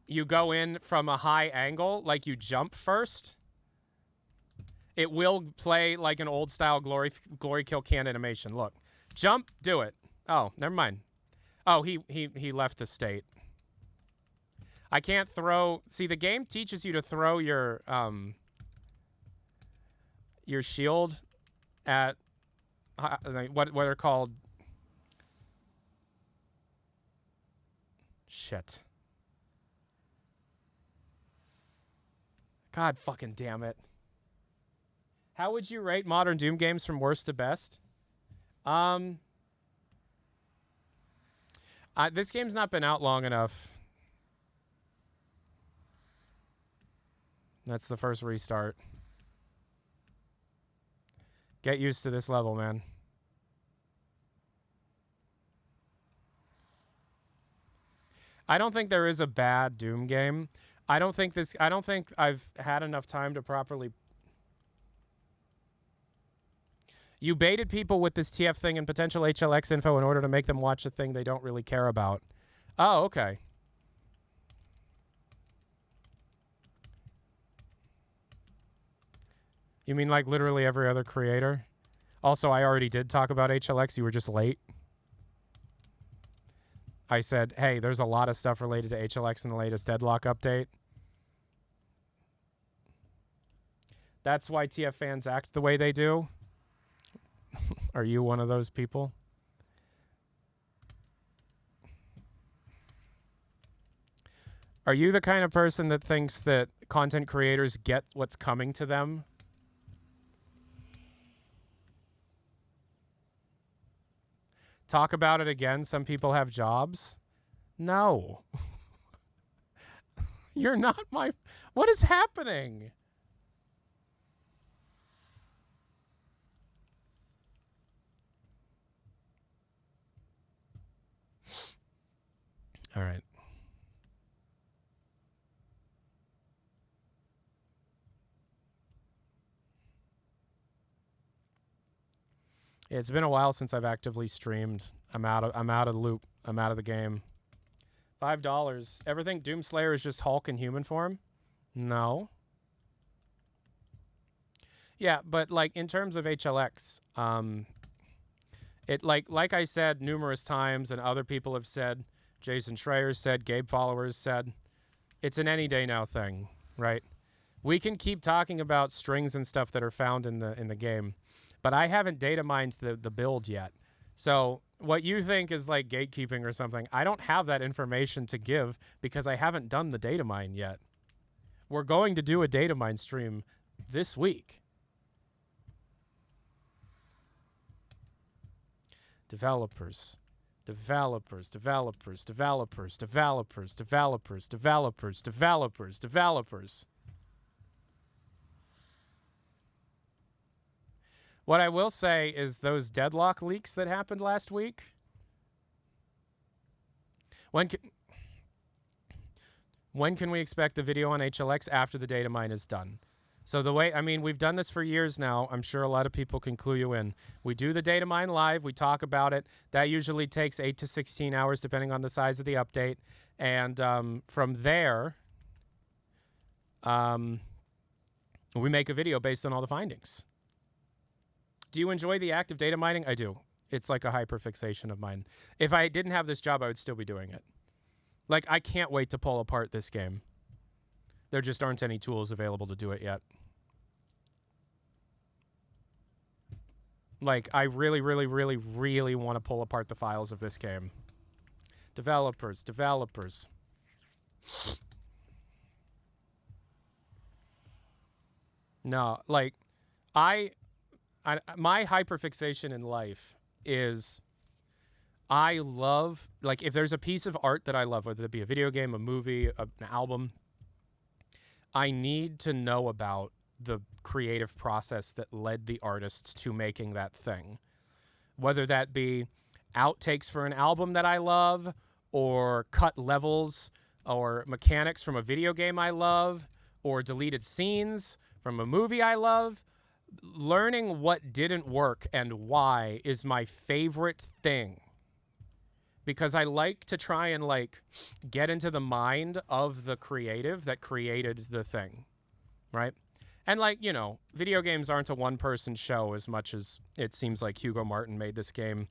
A: you go in from a high angle, like you jump first, it will play like an old style glory kill can animation. Look, jump, do it. Oh, never mind. Oh, he left the state. I can't throw. See, the game teaches you to throw your shield at what are called. Shit. God fucking damn it. How would you rate modern Doom games from worst to best? This game's not been out long enough. That's the first restart. Get used to this level, man. I don't think there is a bad Doom game. I don't think I've had enough time to properly. You baited people with this TF thing and potential HLX info in order to make them watch a thing they don't really care about. Oh, okay. You mean like literally every other creator? Also, I already did talk about HLX. You were just late. I said, hey, there's a lot of stuff related to HLX in the latest Deadlock update. That's why TF fans act the way they do. Are you one of those people? Are you the kind of person that thinks that content creators get what's coming to them? Talk about it again. Some people have jobs. No. You're not my... What is happening? All right. It's been a while since I've actively streamed. I'm out of the loop. I'm out of the game. $5. Ever think Doomslayer is just Hulk in human form? No. Yeah, but like in terms of HLX, it like I said numerous times, and other people have said, Jason Schreier said, Gabe followers said, it's an any day now thing, right? We can keep talking about strings and stuff that are found in the game, but I haven't data mined the build yet. So what you think is like gatekeeping or something, I don't have that information to give because I haven't done the data mine yet. We're going to do a data mine stream this week. Developers. Developers, developers, developers, developers, developers, developers, developers, developers. What I will say is those deadlock leaks that happened last week. When can we expect the video on HLX after the data mine is done? So the way, I mean, we've done this for years now. I'm sure a lot of people can clue you in. We do the data mine live. We talk about it. That usually takes 8 to 16 hours, depending on the size of the update. And from there, we make a video based on all the findings. Do you enjoy the act of data mining? I do. It's like a hyperfixation of mine. If I didn't have this job, I would still be doing it. Like, I can't wait to pull apart this game. There just aren't any tools available to do it yet. Like, I really, really, really, really want to pull apart the files of this game. Developers, developers. No, like, my hyperfixation in life is I love, like, if there's a piece of art that I love, whether it be a video game, a movie, an album, I need to know about the creative process that led the artists to making that thing. Whether that be outtakes for an album that I love, or cut levels, or mechanics from a video game I love, or deleted scenes from a movie I love. Learning what didn't work and why is my favorite thing. Because I like to try and, like, get into the mind of the creative that created the thing, right? And, like, you know, video games aren't a one-person show as much as it seems like Hugo Martin made this game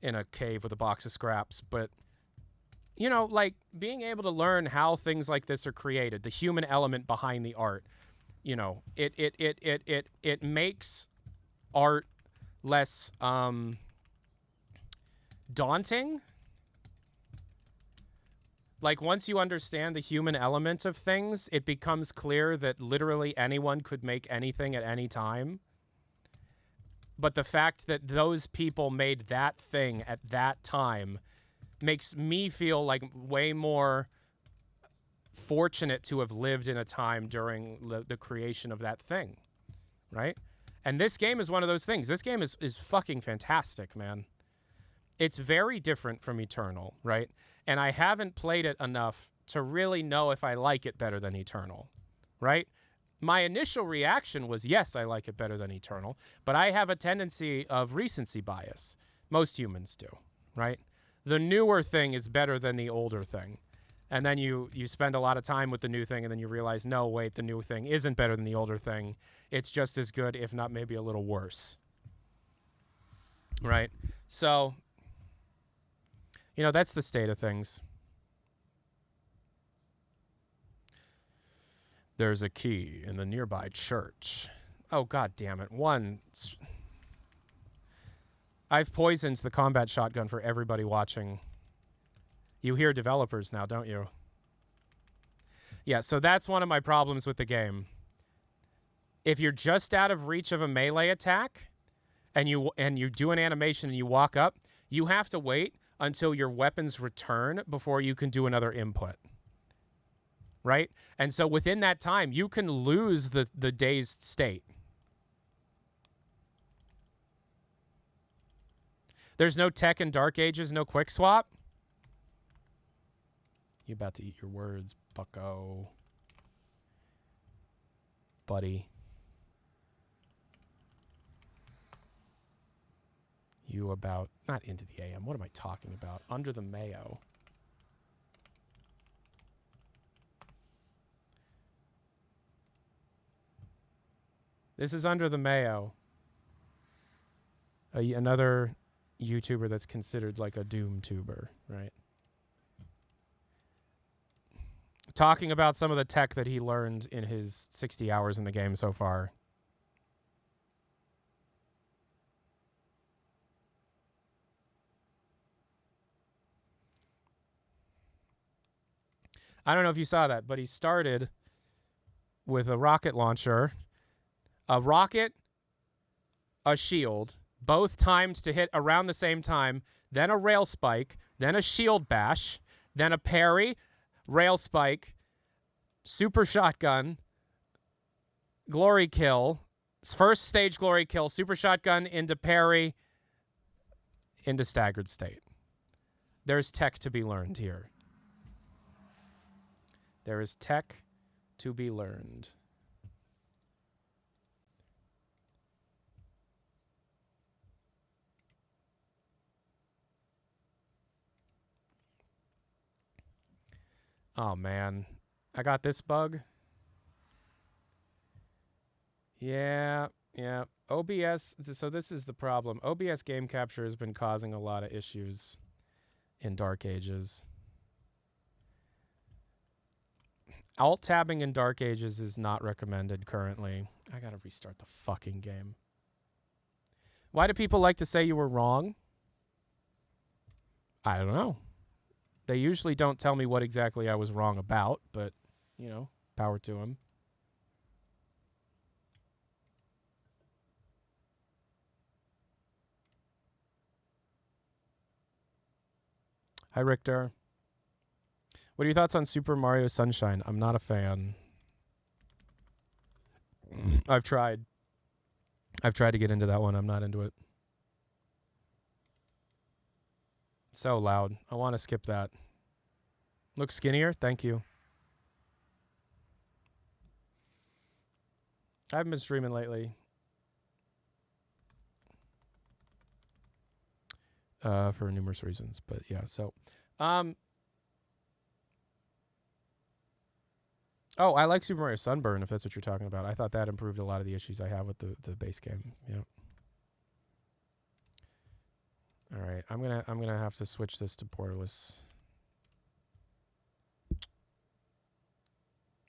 A: in a cave with a box of scraps. But, you know, like, being able to learn how things like this are created, the human element behind the art, you know, it makes art less daunting. Like, once you understand the human element of things, it becomes clear that literally anyone could make anything at any time. But the fact that those people made that thing at that time makes me feel like way more fortunate to have lived in a time during the creation of that thing, right? And this game is one of those things. This game is fucking fantastic, man. It's very different from Eternal, right? And I haven't played it enough to really know if I like it better than Eternal, right? My initial reaction was, yes, I like it better than Eternal, but I have a tendency of recency bias. Most humans do, right? The newer thing is better than the older thing. And then you spend a lot of time with the new thing, and then you realize, no, wait, the new thing isn't better than the older thing. It's just as good, if not maybe a little worse, right? So, you know, that's the state of things. There's a key in the nearby church. Oh, God damn it. I've poisoned the combat shotgun for everybody watching. You hear developers now, don't you? Yeah, so that's one of my problems with the game. If you're just out of reach of a melee attack, and you do an animation and you walk up, you have to wait until your weapons return before you can do another input. Right? And so within that time, you can lose the dazed state. There's no tech in Dark Ages, no quick swap. You about to eat your words, bucko. Buddy. You about... Not into the AM. What am I talking about? Under the mayo. This is Under the Mayo. Another YouTuber that's considered like a Doom tuber, right? Talking about some of the tech that he learned in his 60 hours in the game so far. I don't know if you saw that, but he started with a rocket launcher, a rocket, a shield, both timed to hit around the same time, then a rail spike, then a shield bash, then a parry, rail spike, super shotgun, glory kill, first stage glory kill, super shotgun into parry, into staggered state. There's tech to be learned here. There is tech to be learned. Oh, man. I got this bug. Yeah. OBS, so this is the problem. OBS game capture has been causing a lot of issues in Dark Ages. Alt-tabbing in Dark Ages is not recommended currently. I gotta restart the fucking game. Why do people like to say you were wrong? I don't know. They usually don't tell me what exactly I was wrong about, but, you know, power to them. Hi, Richter. What are your thoughts on Super Mario Sunshine? I'm not a fan. I've tried to get into that one. I'm not into it. So loud. I want to skip that. Look skinnier? Thank you. I haven't been streaming lately. For numerous reasons. But yeah, so... Oh, I like Super Mario Sunburn, if that's what you're talking about. I thought that improved a lot of the issues I have with the base game. Yep. All right, I'm gonna have to switch this to borderless.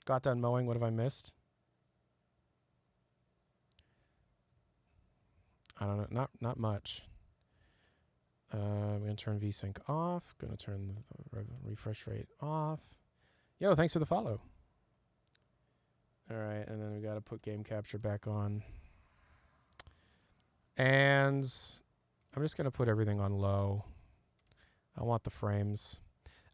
A: Got done mowing. What have I missed? I don't know. Not much. I'm gonna turn VSync off. Gonna turn the refresh rate off. Yo, thanks for the follow. All right, and then we got to put game capture back on. And I'm just going to put everything on low. I want the frames.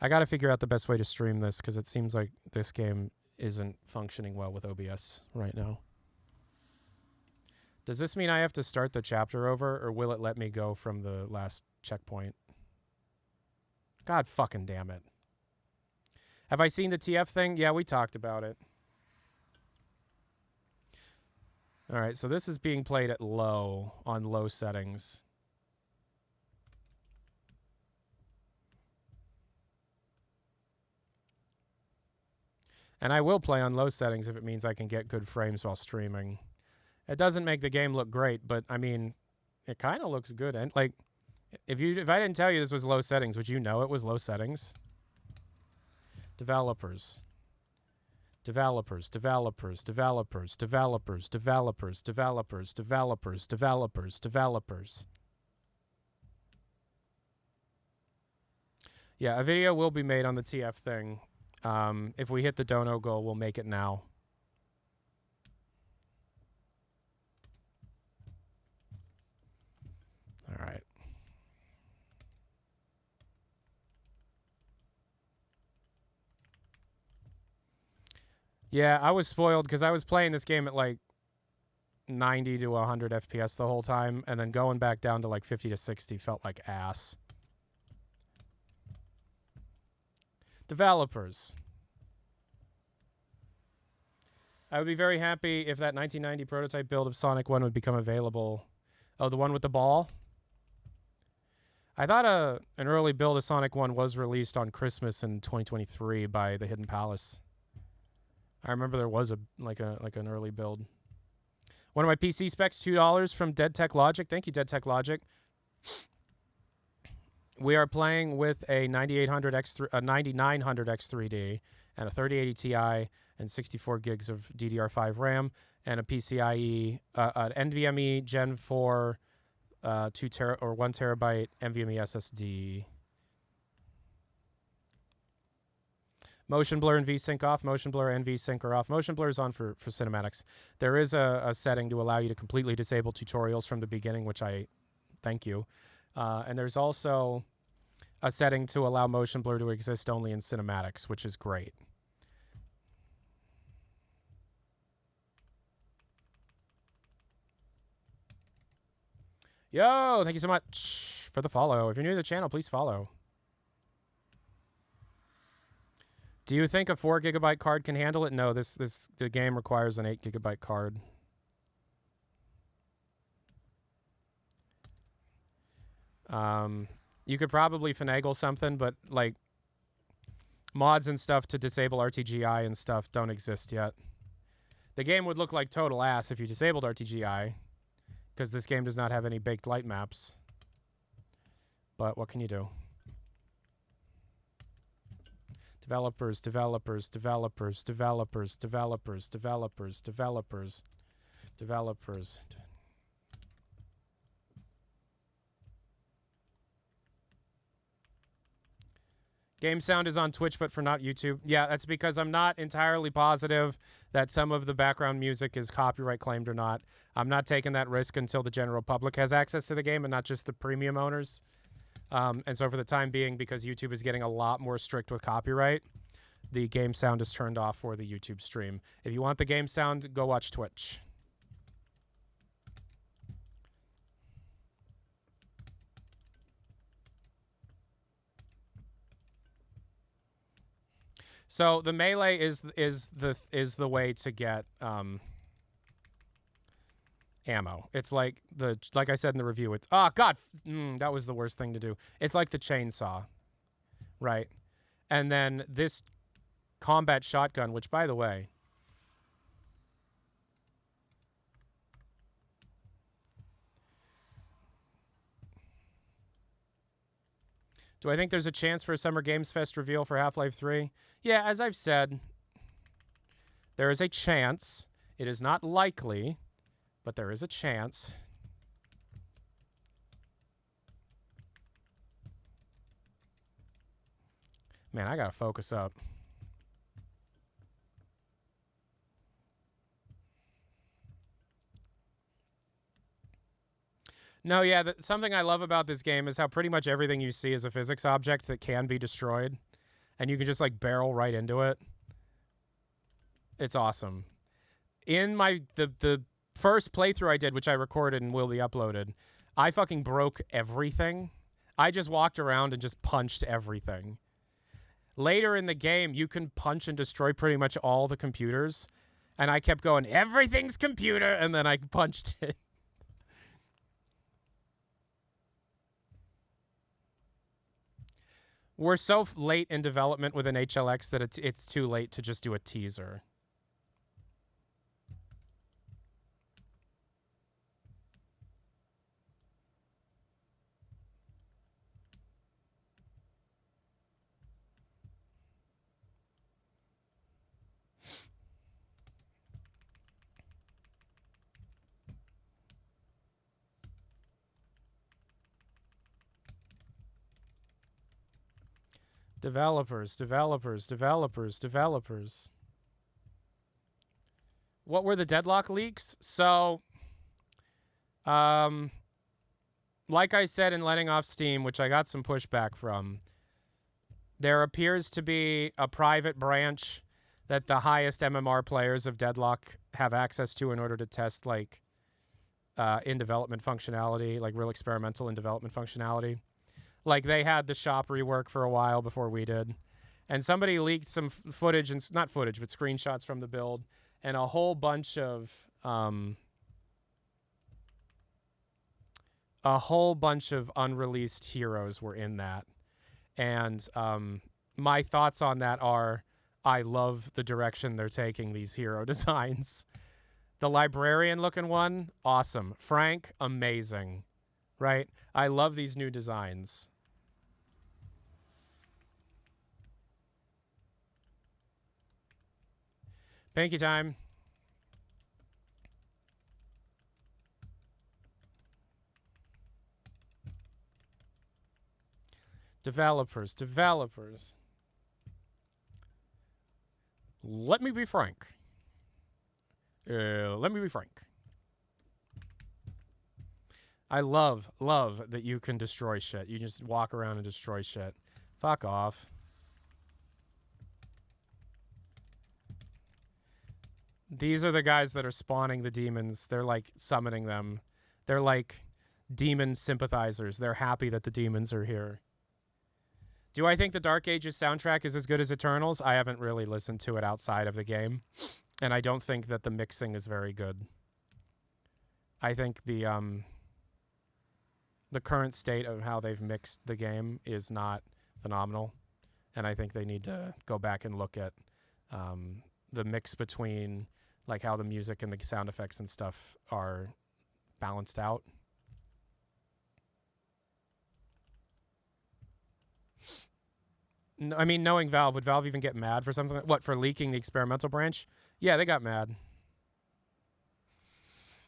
A: I got to figure out the best way to stream this because it seems like this game isn't functioning well with OBS right now. Does this mean I have to start the chapter over, or will it let me go from the last checkpoint? God fucking damn it. Have I seen the TF thing? Yeah, we talked about it. All right, so this is being played at low, on low settings. And I will play on low settings if it means I can get good frames while streaming. It doesn't make the game look great, but I mean, it kind of looks good. And like, if I didn't tell you this was low settings, would you know it was low settings? Developers. Developers, developers, developers, developers, developers, developers, developers, developers, developers. Yeah, a video will be made on the TF thing. If we hit the dono goal, we'll make it now. All right. Yeah, I was spoiled because I was playing this game at like 90 to 100 FPS the whole time, and then going back down to like 50 to 60 felt like ass. Developers. I would be very happy if that 1990 prototype build of Sonic 1 would become available. Oh, the one with the ball? I thought an early build of Sonic 1 was released on Christmas in 2023 by the Hidden Palace. I remember there was an early build. One of my PC specs, $2 from Dead Tech Logic. Thank you, Dead Tech Logic. We are playing with a 9800X3, a 9900X3D, and a 3080 Ti, and 64 gigs of DDR5 RAM, and a PCIe, an NVMe Gen 4, 1 terabyte NVMe SSD. Motion blur and VSync off. Motion blur and VSync are off. Motion blur is on for cinematics. There is a setting to allow you to completely disable tutorials from the beginning, which I Thank you. And there's also a setting to allow motion blur to exist only in cinematics, which is great. Yo, thank you so much for the follow. If you're new to the channel, please follow. Do you think a 4 GB card can handle it? No, the game requires an 8 GB card. You could probably finagle something, but like mods and stuff to disable RTGI and stuff don't exist yet. The game would look like total ass if you disabled RTGI, because this game does not have any baked light maps. But what can you do? Developers, developers, developers, developers, developers, developers, developers, developers. Game sound is on Twitch, but for not YouTube. Yeah, that's because I'm not entirely positive that some of the background music is copyright claimed or not. I'm not taking that risk until the general public has access to the game and not just the premium owners. And so for the time being, because YouTube is getting a lot more strict with copyright, the game sound is turned off for the YouTube stream. If you want the game sound, go watch Twitch. So the melee is the way to get ammo. It's like I said in the review. It's God, that was the worst thing to do. It's like the chainsaw, right? And then this combat shotgun, which by the way, do I think there's a chance for a Summer Games Fest reveal for Half-Life 3? Yeah, as I've said, there is a chance. It is not likely, but there is a chance. Man, I gotta focus up. No, yeah, something I love about this game is how pretty much everything you see is a physics object that can be destroyed. And you can just, like, barrel right into it. It's awesome. In the first playthrough I did, which I recorded and will be uploaded, I fucking broke everything. I just walked around and just punched everything. Later in the game, you can punch and destroy pretty much all the computers. And I kept going, everything's computer, and then I punched it. We're so late in development with an HLX that it's too late to just do a teaser. Developers, developers, developers, developers. What were the deadlock leaks? So, like I said in letting off steam, which I got some pushback from, there appears to be a private branch that the highest MMR players of Deadlock have access to in order to test, like, in-development functionality, like real experimental in-development functionality. Like, they had the shop rework for a while before we did. And somebody leaked some footage, and not footage, but screenshots from the build, and a whole bunch of unreleased heroes were in that. And my thoughts on that are, I love the direction they're taking these hero designs. The librarian-looking one, awesome. Frank, amazing. Right? I love these new designs. Pinky time. Developers, developers. Let me be frank. Let me be frank. I love that you can destroy shit. You just walk around and destroy shit. Fuck off. These are the guys that are spawning the demons. They're like summoning them. They're like demon sympathizers. They're happy that the demons are here. Do I think the Dark Ages soundtrack is as good as Eternals? I haven't really listened to it outside of the game. And I don't think that the mixing is very good. I think the current state of how they've mixed the game is not phenomenal. And I think they need to go back and look at the mix between like how the music and the sound effects and stuff are balanced out. I mean, knowing Valve, would Valve even get mad for something? What, for leaking the experimental branch? Yeah, they got mad.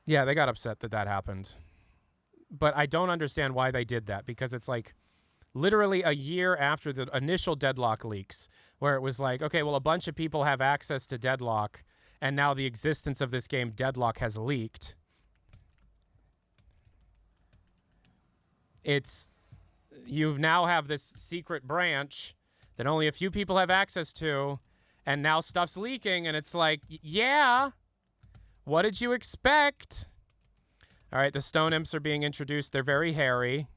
A: Yeah, they got upset that that happened. But I don't understand why they did that, because it's like literally a year after the initial Deadlock leaks, where it was like, okay, well, a bunch of people have access to Deadlock, and now the existence of this game, Deadlock, has leaked. You now have this secret branch that only a few people have access to, and now stuff's leaking, and it's like, yeah, what did you expect? All right, the stone imps are being introduced. They're very hairy.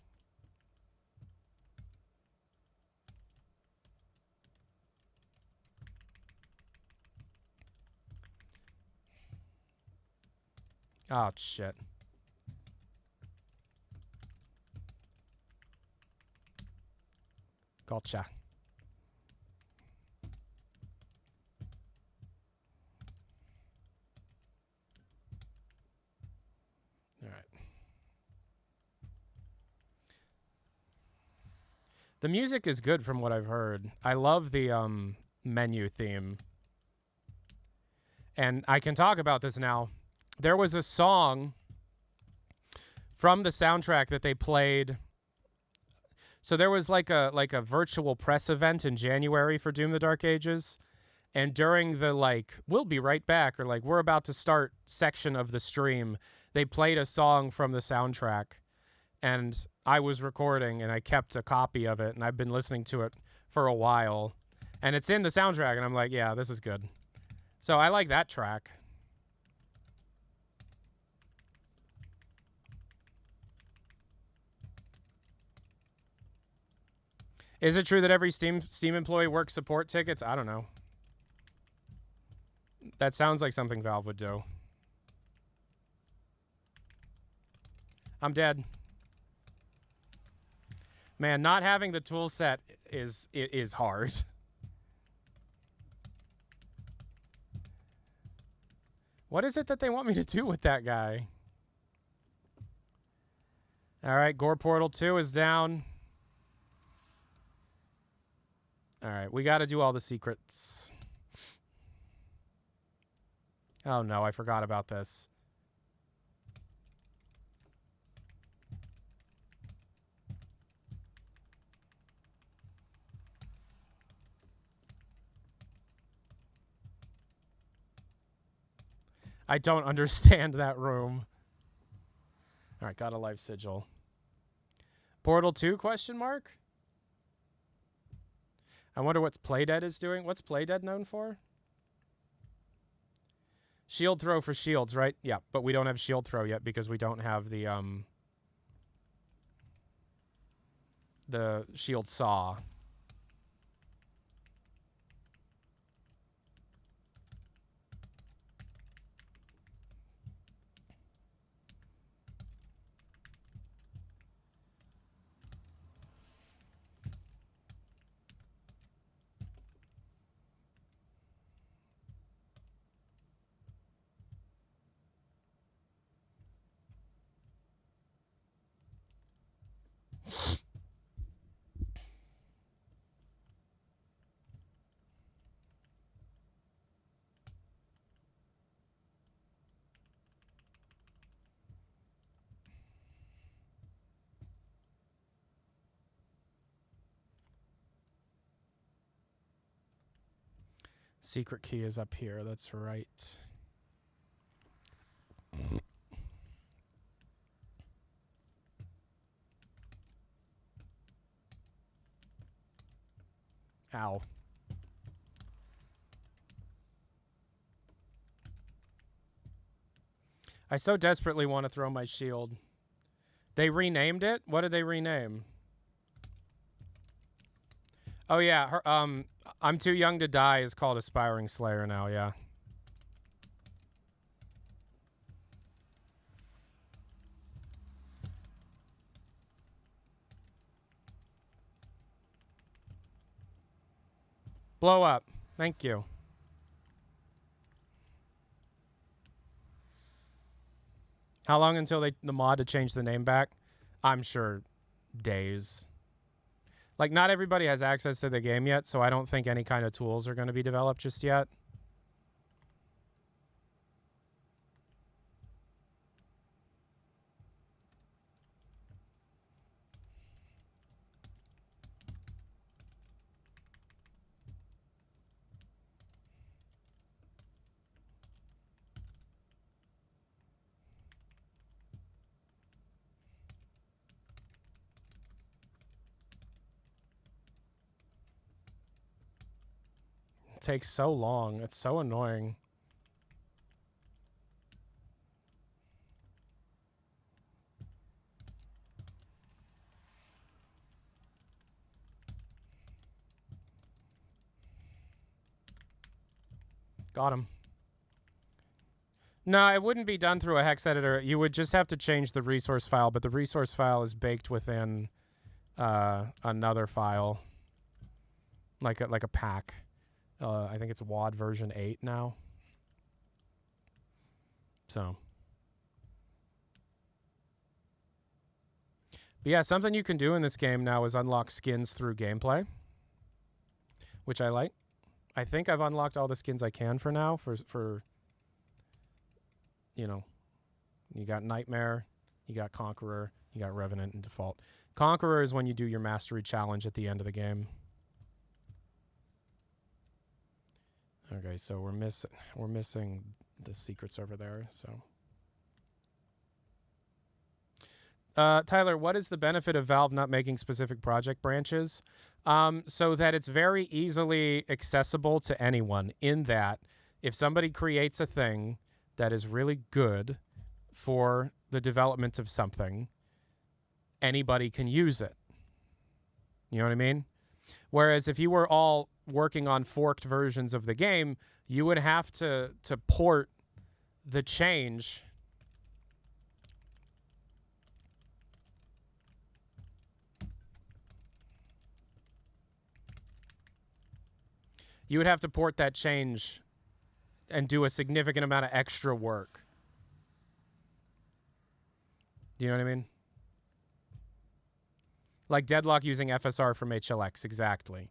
A: Oh, shit. Gotcha. All right. The music is good from what I've heard. I love the menu theme. And I can talk about this now. There was a song from the soundtrack that they played. So there was like a virtual press event in January for Doom the Dark Ages. And during the like, we'll be right back, or like, we're about to start section of the stream, they played a song from the soundtrack. And I was recording, and I kept a copy of it, and I've been listening to it for a while. And it's in the soundtrack, and I'm like, yeah, this is good. So I like that track. Is it true that every Steam employee works support tickets? I don't know. That sounds like something Valve would do. I'm dead. Man, not having the tool set is hard. What is it that they want me to do with that guy? All right, Gore Portal 2 is down. All right, we got to do all the secrets. Oh, no, I forgot about this. I don't understand that room. All right, got a life sigil. Portal 2, question mark? I wonder what's Playdead is doing. What's Playdead known for? Shield throw for shields, right? Yeah, but we don't have shield throw yet because we don't have the shield saw. Secret key is up here. That's right. Ow. I so desperately want to throw my shield. They renamed it? What did they rename? Oh, yeah. Her, I'm Too Young to Die is called Aspiring Slayer now, yeah. Blow up. Thank you. How long until the mod to change the name back? I'm sure days. Like, not everybody has access to the game yet, so I don't think any kind of tools are going to be developed just yet. It takes so long. It's so annoying. Got him. No, it wouldn't be done through a hex editor. You would just have to change the resource file, but the resource file is baked within another file, like a pack. I think it's WAD version 8 now. So, but yeah, something you can do in this game now is unlock skins through gameplay, which I like. I think I've unlocked all the skins I can for now. For you know, you got Nightmare, you got Conqueror, you got Revenant and Default. Conqueror is when you do your mastery challenge at the end of the game. Okay, so we're missing the secrets over there. So, Tyler, what is the benefit of Valve not making specific project branches? So that it's very easily accessible to anyone. In that, if somebody creates a thing that is really good for the development of something, anybody can use it. You know what I mean? Whereas if you were all working on forked versions of the game, you would have to port the change. You would have to port that change and do a significant amount of extra work. Do you know what I mean? Like Deadlock using FSR from HLX, exactly.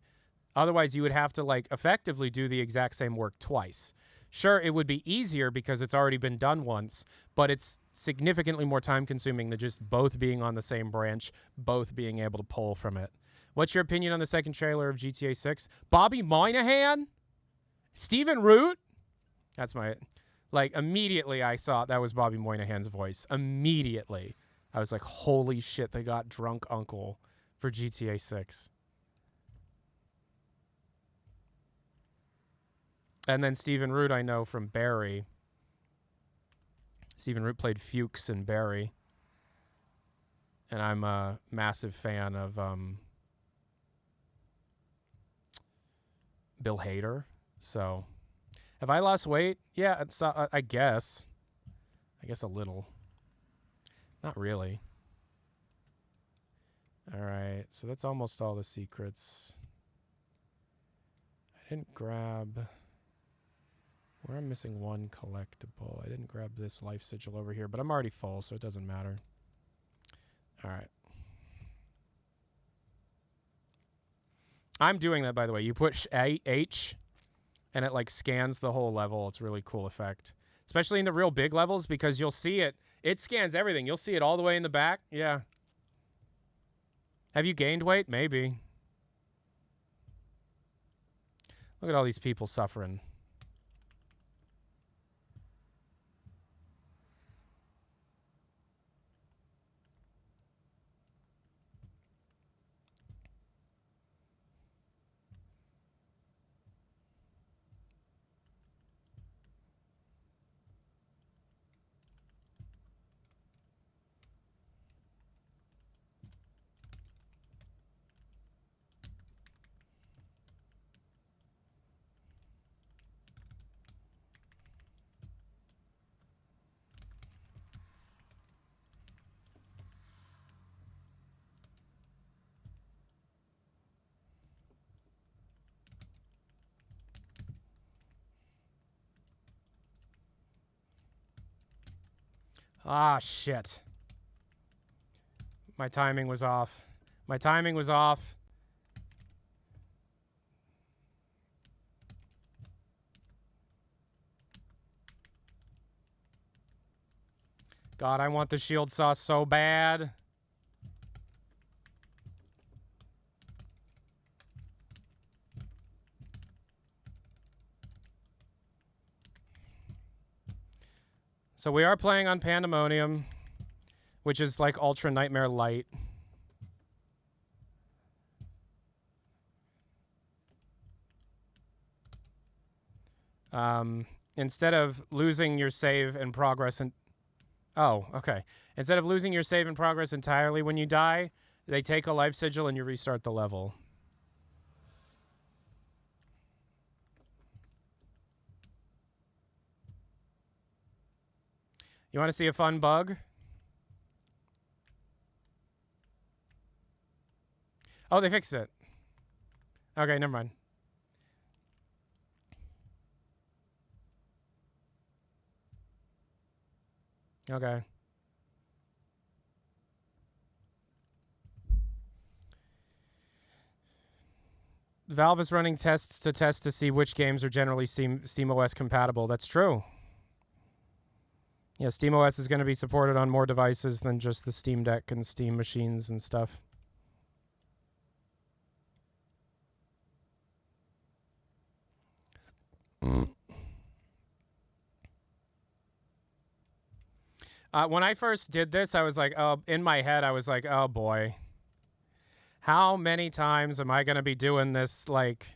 A: Otherwise, you would have to like effectively do the exact same work twice. Sure, it would be easier because it's already been done once, but it's significantly more time consuming than just both being on the same branch, both being able to pull from it. What's your opinion on the second trailer of GTA 6? Bobby Moynihan? Stephen Root? That's my... Like, immediately I saw that was Bobby Moynihan's voice. Immediately. I was like, holy shit, they got Drunk Uncle for GTA 6. And then Stephen Root I know from Barry. Stephen Root played Fuchs in Barry. And I'm a massive fan of Bill Hader. So, have I lost weight? Yeah, it's, I guess. I guess a little. Not really. All right, so that's almost all the secrets. I didn't grab... Where I'm missing one collectible. I didn't grab this life sigil over here, but I'm already full, so it doesn't matter. All right. I'm doing that, by the way. You push H, and it, like, scans the whole level. It's a really cool effect. Especially in the real big levels, because you'll see it. It scans everything. You'll see it all the way in the back. Yeah. Have you gained weight? Maybe. Look at all these people suffering. Ah, shit. My timing was off. My timing was off. God, I want the shield sauce so bad. So we are playing on Pandemonium, which is like Ultra Nightmare Light. Instead of losing your save and progress and... Oh, okay. Instead of losing your save and progress entirely when you die, they take a life sigil and you restart the level. You want to see a fun bug? Oh, they fixed it. Okay, never mind. Okay. Valve is running tests to see which games are generally SteamOS compatible. That's true. Yeah, SteamOS is going to be supported on more devices than just the Steam Deck and Steam machines and stuff. When I first did this, I was like, oh, in my head, I was like, oh boy. How many times am I going to be doing this, like...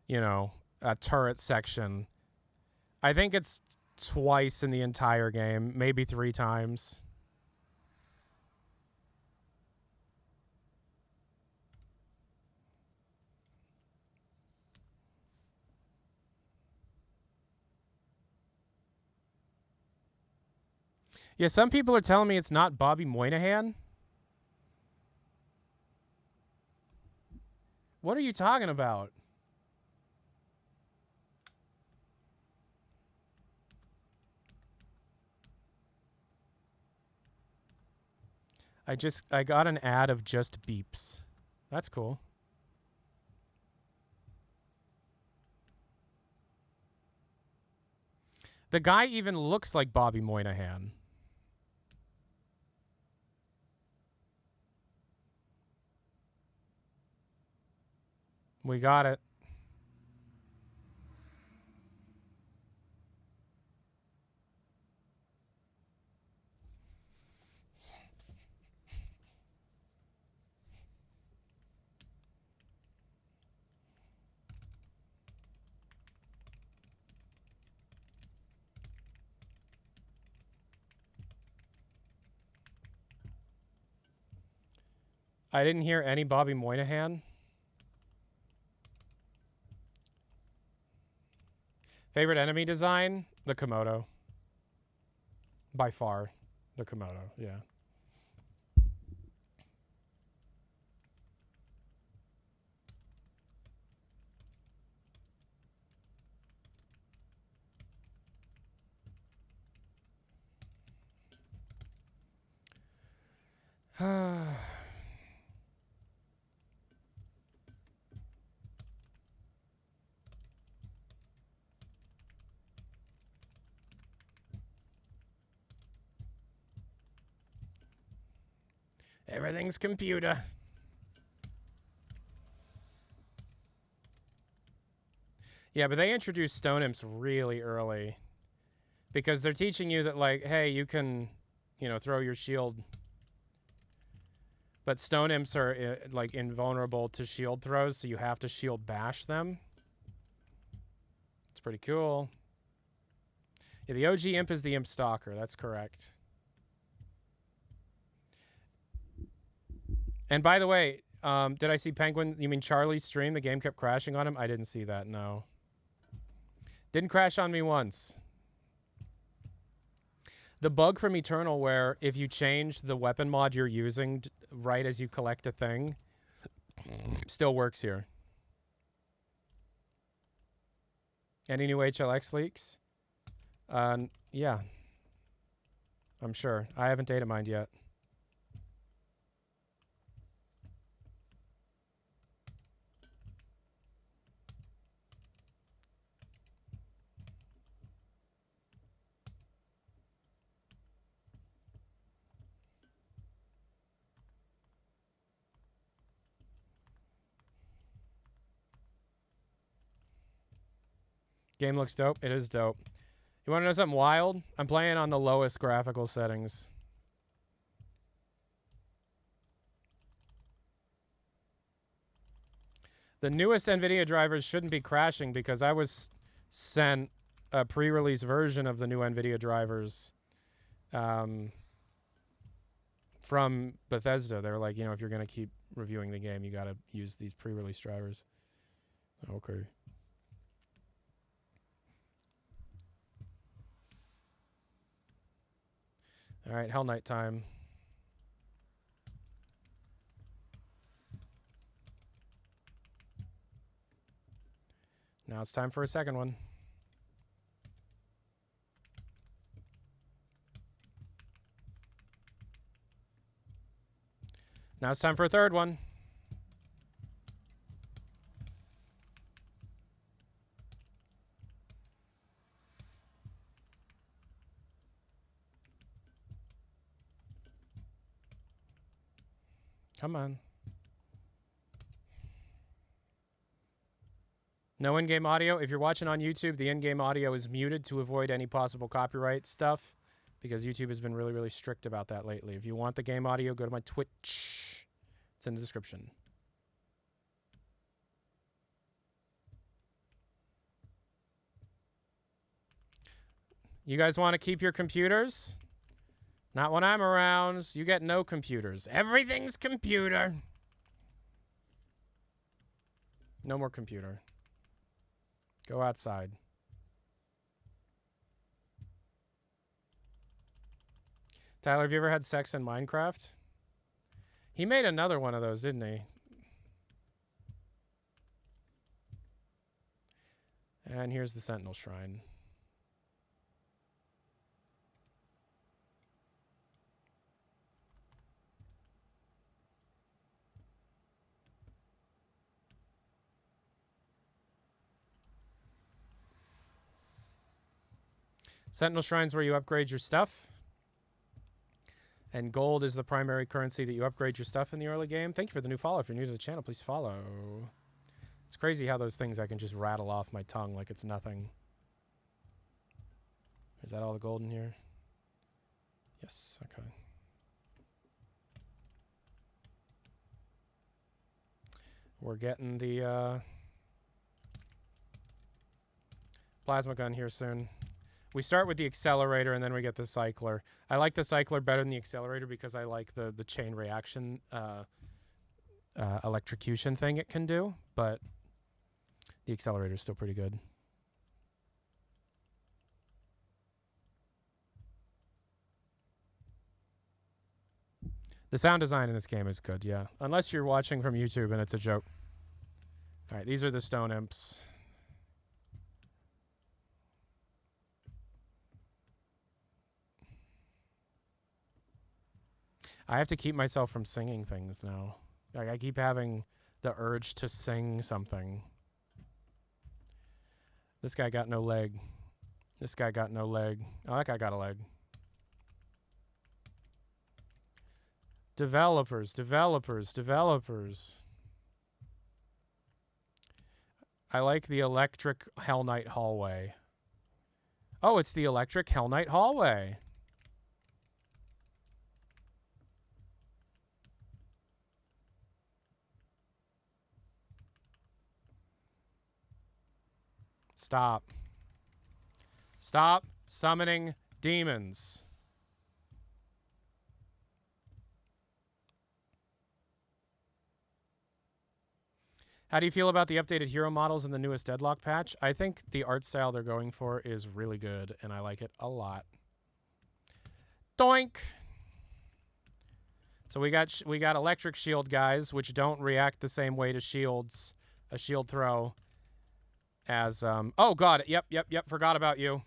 A: You know, a turret section. I think it's twice in the entire game, maybe 3 times. Yeah, some people are telling me it's not Bobby Moynihan. What are you talking about? I got an ad of just beeps. That's cool. The guy even looks like Bobby Moynihan. We got it. I didn't hear any Bobby Moynihan. Favorite enemy design? The Komodo. By far. The Komodo, yeah. Everything's computer. Yeah, but they introduced stone imps really early. Because they're teaching you that, like, hey, you can, you know, throw your shield. But stone imps are, like, invulnerable to shield throws, so you have to shield bash them. It's pretty cool. Yeah, the OG imp is the imp stalker. That's correct. And by the way, did I see Penguin? You mean Charlie's stream? The game kept crashing on him? I didn't see that, no. Didn't crash on me once. The bug from Eternal where if you change the weapon mod you're using right as you collect a thing, still works here. Any new HLX leaks? Yeah. I'm sure. I haven't data mined yet. Game looks dope. It is dope. You want to know something wild? I'm playing on the lowest graphical settings. The newest NVIDIA drivers shouldn't be crashing because I was sent a pre-release version of the new NVIDIA drivers from Bethesda. They're like, if you're going to keep reviewing the game, you got to use these pre-release drivers. Okay. All right, Hell Knight time. Now it's time for a second one. Now it's time for a third one. Come on. No in-game audio. If you're watching on YouTube, the in-game audio is muted to avoid any possible copyright stuff because YouTube has been really, really strict about that lately. If you want the game audio, go to my Twitch. It's in the description. You guys want to keep your computers? Not when I'm around. You get no computers. Everything's computer. No more computer. Go outside. Tyler, have you ever had sex in Minecraft? He made another one of those, didn't he? And here's the Sentinel Shrine. Sentinel Shrine's where you upgrade your stuff. And gold is the primary currency that you upgrade your stuff in the early game. Thank you for the new follow. If you're new to the channel, please follow. It's crazy how those things I can just rattle off my tongue like it's nothing. Is that all the gold in here? Yes, okay. We're getting the plasma gun here soon. We start with the accelerator, and then we get the cycler. I like the cycler better than the accelerator because I like the chain reaction electrocution thing it can do, but the accelerator is still pretty good. The sound design in this game is good, yeah. Unless you're watching from YouTube and it's a joke. All right, these are the stone imps. I have to keep myself from singing things now. Like, I keep having the urge to sing something. This guy got no leg. This guy got no leg. Oh, that guy got a leg. Developers, developers, developers. I like the electric Hell Knight hallway. Oh, it's the electric Hell Knight hallway. Stop. Stop summoning demons. How do you feel about the updated hero models in the newest Deadlock patch? I think the art style they're going for is really good, and I like it a lot. Doink! So we got electric shield guys, which don't react the same way to shields, a shield throw. as oh god, yep, forgot about you.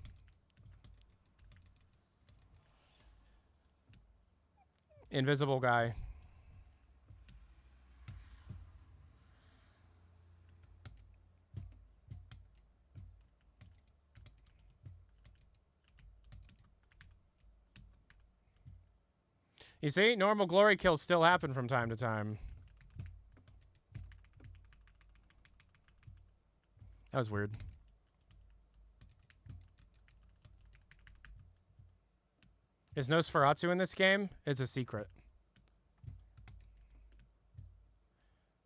A: Invisible guy. You see, normal glory kills still happen from time to time. That was weird. Is Nosferatu in this game? It's a secret.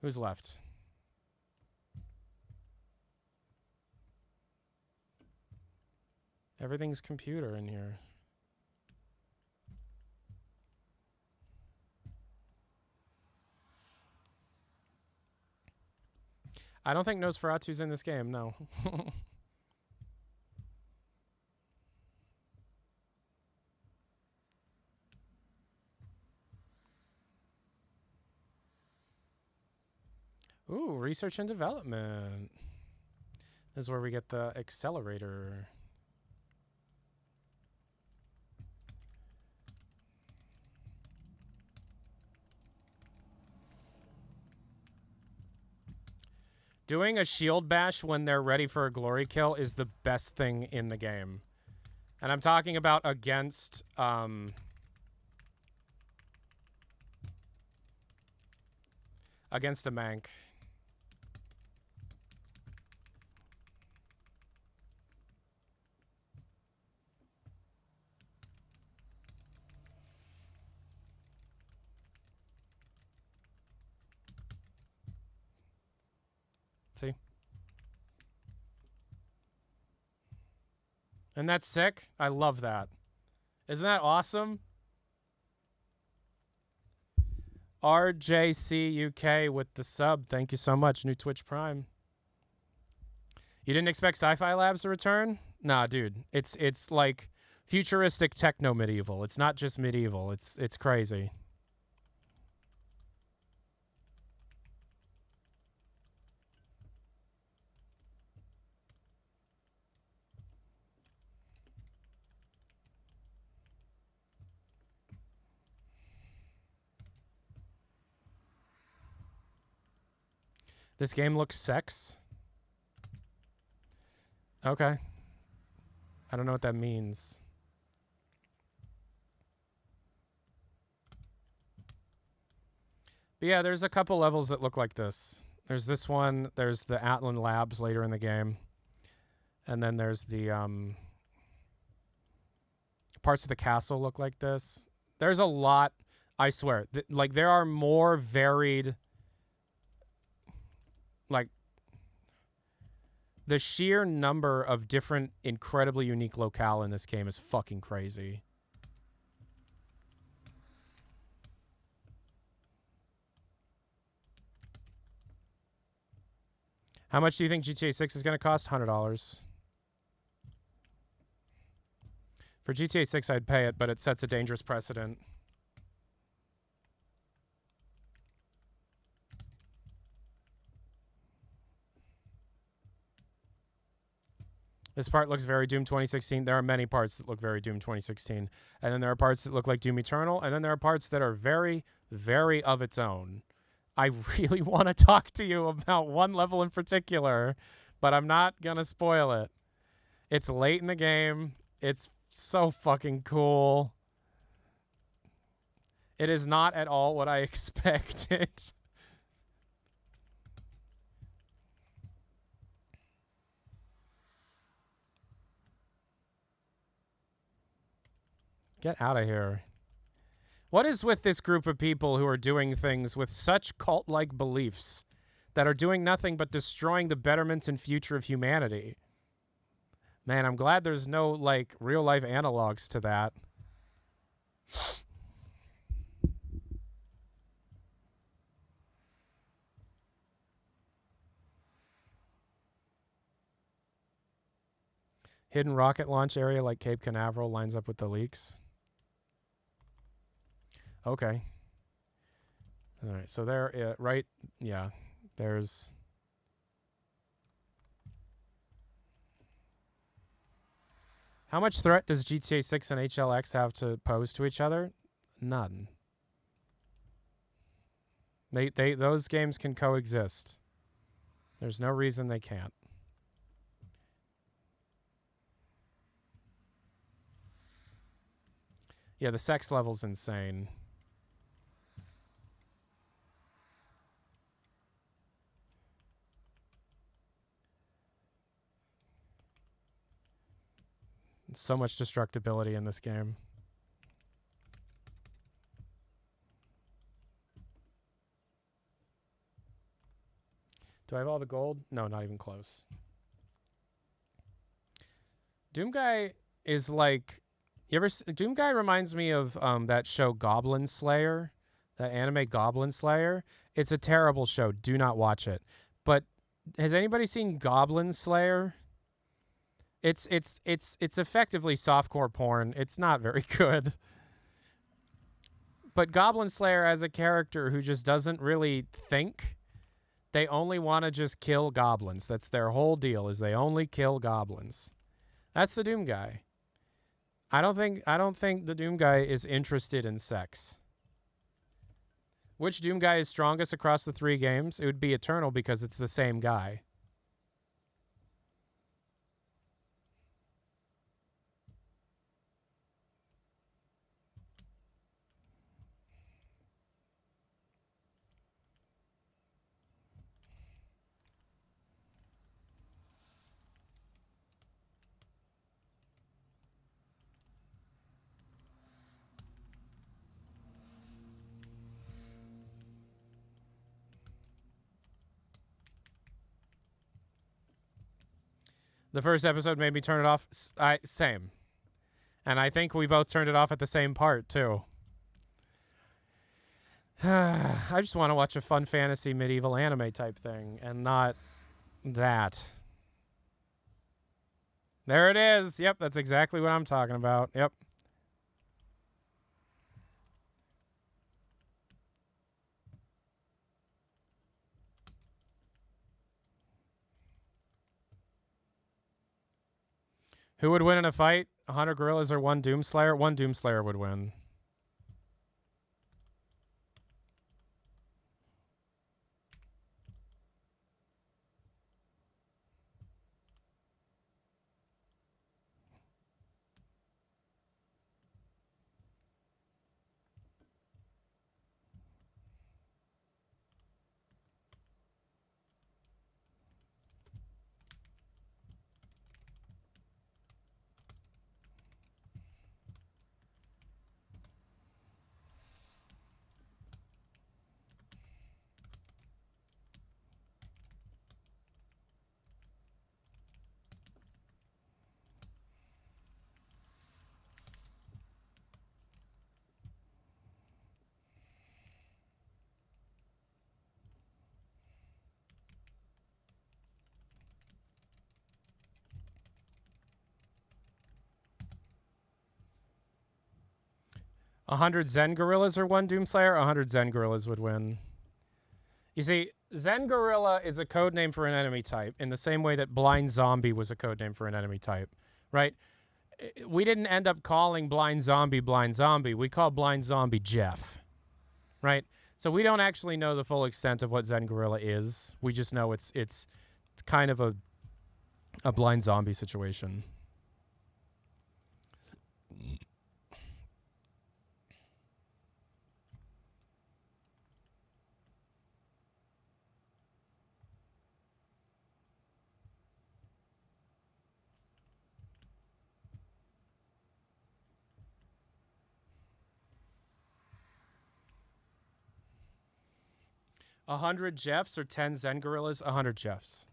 A: Who's left? Everything's computer in here. I don't think Nosferatu's in this game, no. Ooh, research and development. This is where we get the accelerator. Doing a shield bash when they're ready for a glory kill is the best thing in the game. And I'm talking about against against a mank. See? And that's sick. I love that. Isn't that awesome? RJCUK with the sub. Thank you so much. New Twitch Prime. You didn't expect Sci-Fi Labs to return? Nah, dude. It's like futuristic techno medieval. It's not just medieval. It's crazy. This game looks sex. Okay. I don't know what that means. But yeah, there's a couple levels that look like this. There's this one. There's the Atlan Labs later in the game. And then there's the parts of the castle look like this. There's a lot, I swear. Like, there are more varied... Like, the sheer number of different, incredibly unique locale in this game is fucking crazy. How much do you think GTA 6 is going to cost? $100. For GTA 6, I'd pay it, but it sets a dangerous precedent. This part looks very Doom 2016. There are many parts that look very Doom 2016. And then there are parts that look like Doom Eternal. And then there are parts that are very, very of its own. I really want to talk to you about one level in particular, but I'm not going to spoil it. It's late in the game. It's so fucking cool. It is not at all what I expected. Get out of here. What is with this group of people who are doing things with such cult-like beliefs that are doing nothing but destroying the betterment and future of humanity? Man, I'm glad there's no, like, real-life analogs to that. Hidden rocket launch area like Cape Canaveral lines up with the leaks. Okay. All right, so there, right, yeah, there's... How much threat does GTA 6 and HLX have to pose to each other? None. Those games can coexist. There's no reason they can't. Yeah, the sex level's insane. So much destructibility in this game. Do I have all the gold? No, not even close. Doomguy is like... Doomguy reminds me of that show Goblin Slayer. That anime Goblin Slayer. It's a terrible show. Do not watch it. But has anybody seen Goblin Slayer? It's effectively softcore porn. It's not very good. But Goblin Slayer as a character who just doesn't really think. They only want to just kill goblins. That's their whole deal, is they only kill goblins. That's the Doom guy. I don't think the Doom guy is interested in sex. Which Doom guy is strongest across the 3 games? It would be Eternal because it's the same guy. The first episode made me turn it off. Same. And I think we both turned it off at the same part, too. I just want to watch a fun fantasy medieval anime type thing, and not that. There it is. Yep, that's exactly what I'm talking about. Yep. Who would win in a fight? 100 gorillas or 1 Doomslayer? 1 Doomslayer would win. A 100 Zen gorillas or 1 Doomslayer? 100 Zen gorillas would win. You see, Zen gorilla is a code name for an enemy type in the same way that blind zombie was a code name for an enemy type, right? We didn't end up calling blind zombie. We called blind zombie Jeff, right? So we don't actually know the full extent of what Zen gorilla is. We just know it's kind of a blind zombie situation. A 100 Jeffs or 10 Zen gorillas? 100 Jeffs.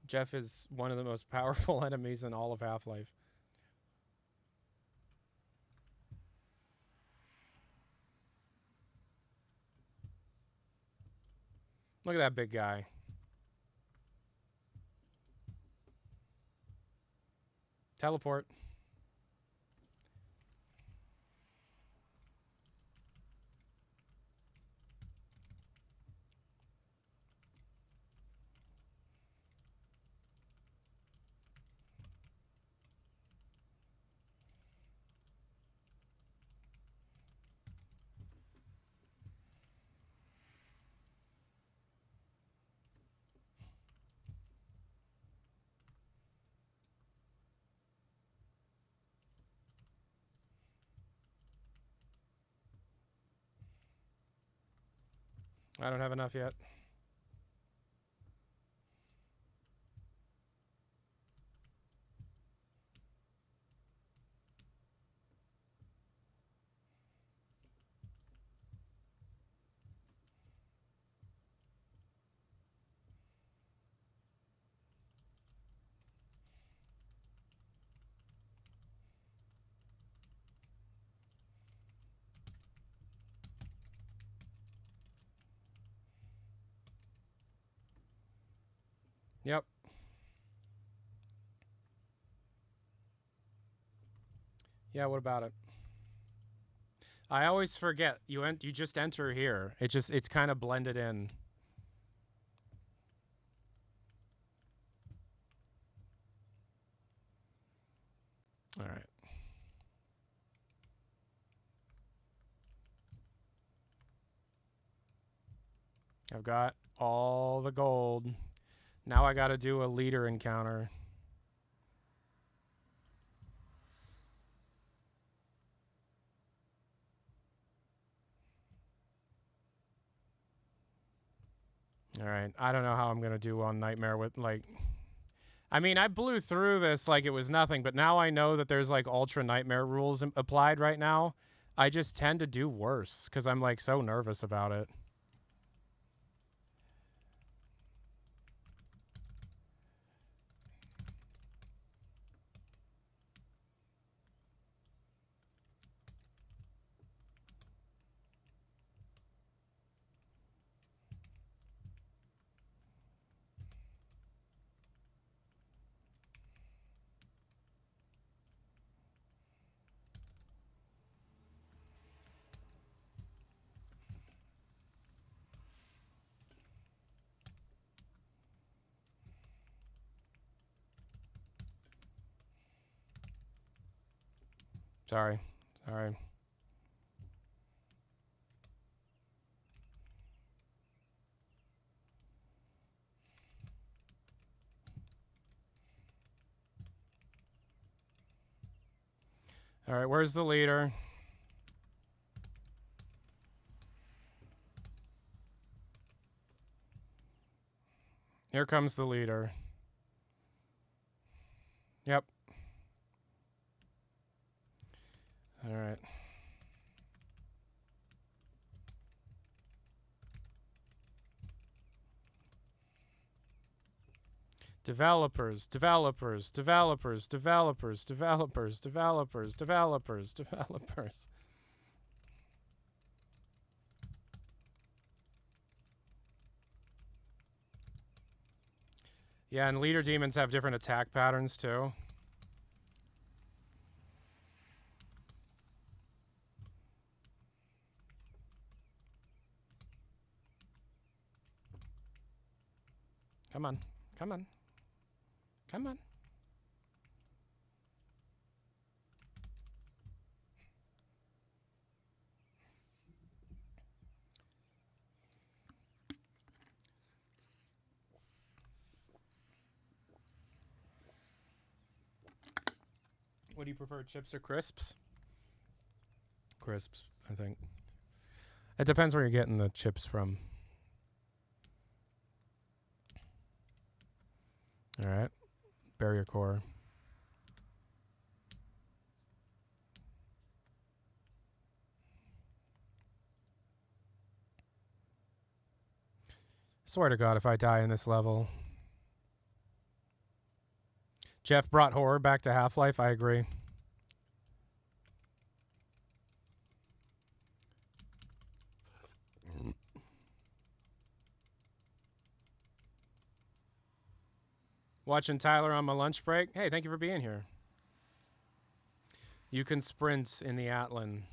A: Jeff is one of the most powerful enemies in all of Half-Life. Look at that big guy. Teleport. I don't have enough yet. Yep. Yeah, what about it? I always forget. You just enter here. It's kind of blended in. All right. I've got all the gold. Now I got to do a leader encounter. All right. I don't know how I'm going to do on Nightmare with, like... I mean, I blew through this like it was nothing, but now I know that there's, like, Ultra Nightmare rules applied right now. I just tend to do worse because I'm, like, so nervous about it. Sorry. Sorry. All right, where's the leader? Here comes the leader. Yep. All right. Developers, developers, developers, developers, developers, developers, developers, developers. Yeah, and leader demons have different attack patterns too. Come on. Come on. Come on. What do you prefer, chips or crisps? Crisps, I think. It depends where you're getting the chips from. All right. Barrier core. Swear to God, if I die in this level. Jeff brought horror back to Half-Life. I agree. Watching Tyler on my lunch break. Hey, thank you for being here. You can sprint in the Atlan.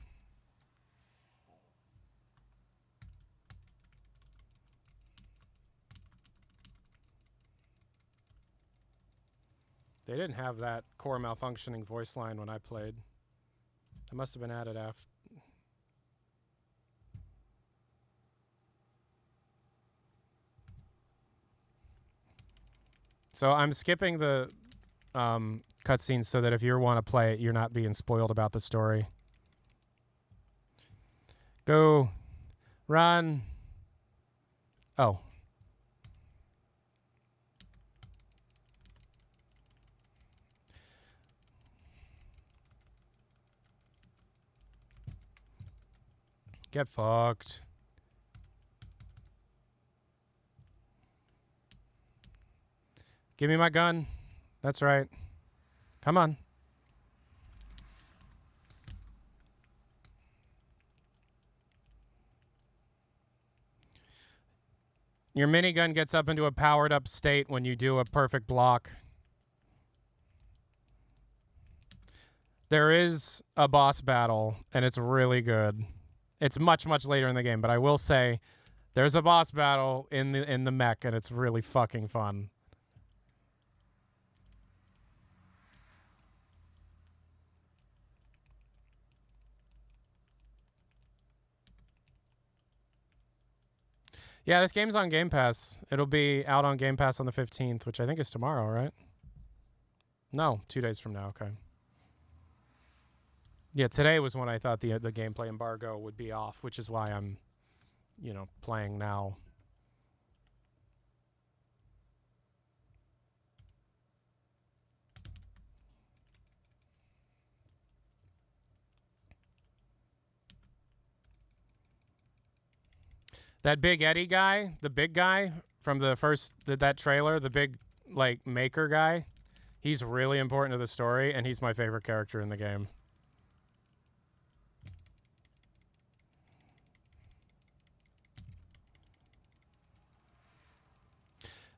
A: They didn't have that core malfunctioning voice line when I played. It must have been added after. So I'm skipping the cutscenes so that if you want to play it, you're not being spoiled about the story. Go. Run. Oh. Get fucked. Give me my gun. That's right. Come on. Your minigun gets up into a powered up state when you do a perfect block. There is a boss battle, and it's really good. It's much, much later in the game, but I will say there's a boss battle in the mech, and it's really fucking fun. Yeah, this game's on Game Pass. It'll be out on Game Pass on the 15th, which I think is tomorrow, right? No, 2 days from now. Okay. Yeah, today was when I thought the gameplay embargo would be off, which is why I'm, playing now. That Big Eddie guy, the big guy from the first that trailer, the big maker guy, he's really important to the story, and he's my favorite character in the game.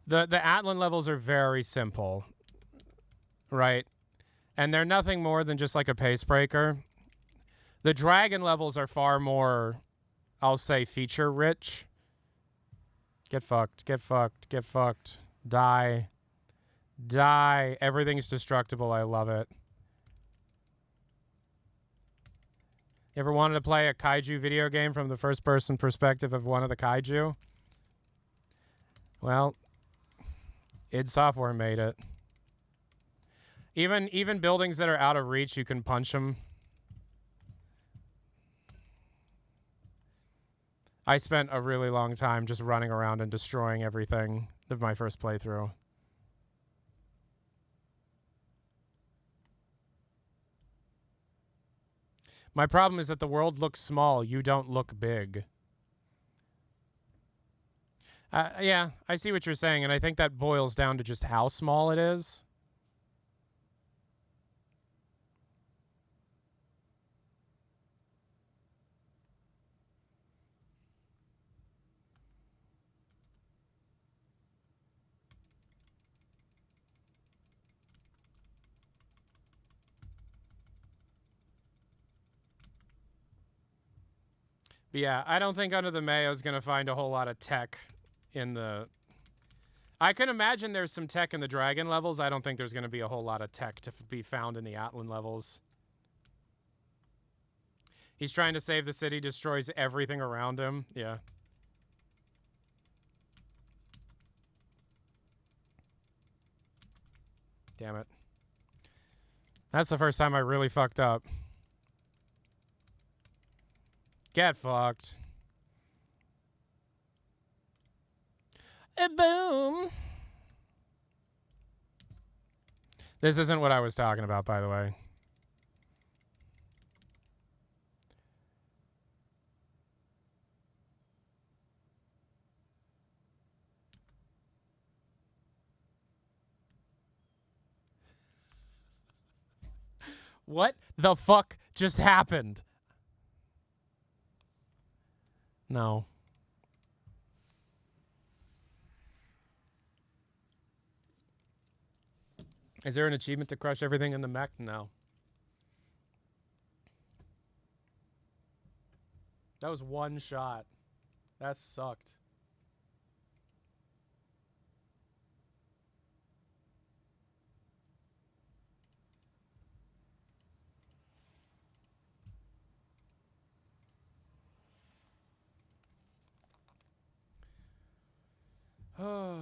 A: The Atlan levels are very simple, right? And they're nothing more than just like a pace breaker. The dragon levels are far more, I'll say, feature rich. Get fucked, get fucked, get fucked. Die. Die. Everything's destructible. I love it. You ever wanted to play a kaiju video game from the first person perspective of one of the kaiju? Well, id Software made it. Even buildings that are out of reach, you can punch them. I spent a really long time just running around and destroying everything of my first playthrough. My problem is that the world looks small. You don't look big. Yeah, I see what you're saying, and I think that boils down to just how small it is. But yeah, I don't think Under the Mayo is going to find a whole lot of tech in the... I can imagine there's some tech in the Dragon levels. I don't think there's going to be a whole lot of tech to be found in the Atlan levels. He's trying to save the city, destroys everything around him. Yeah. Damn it. That's the first time I really fucked up. Get fucked. Boom. This isn't what I was talking about, by the way. What the fuck just happened? No. Is there an achievement to crush everything in the mech? No. That was one shot. That sucked. Oh.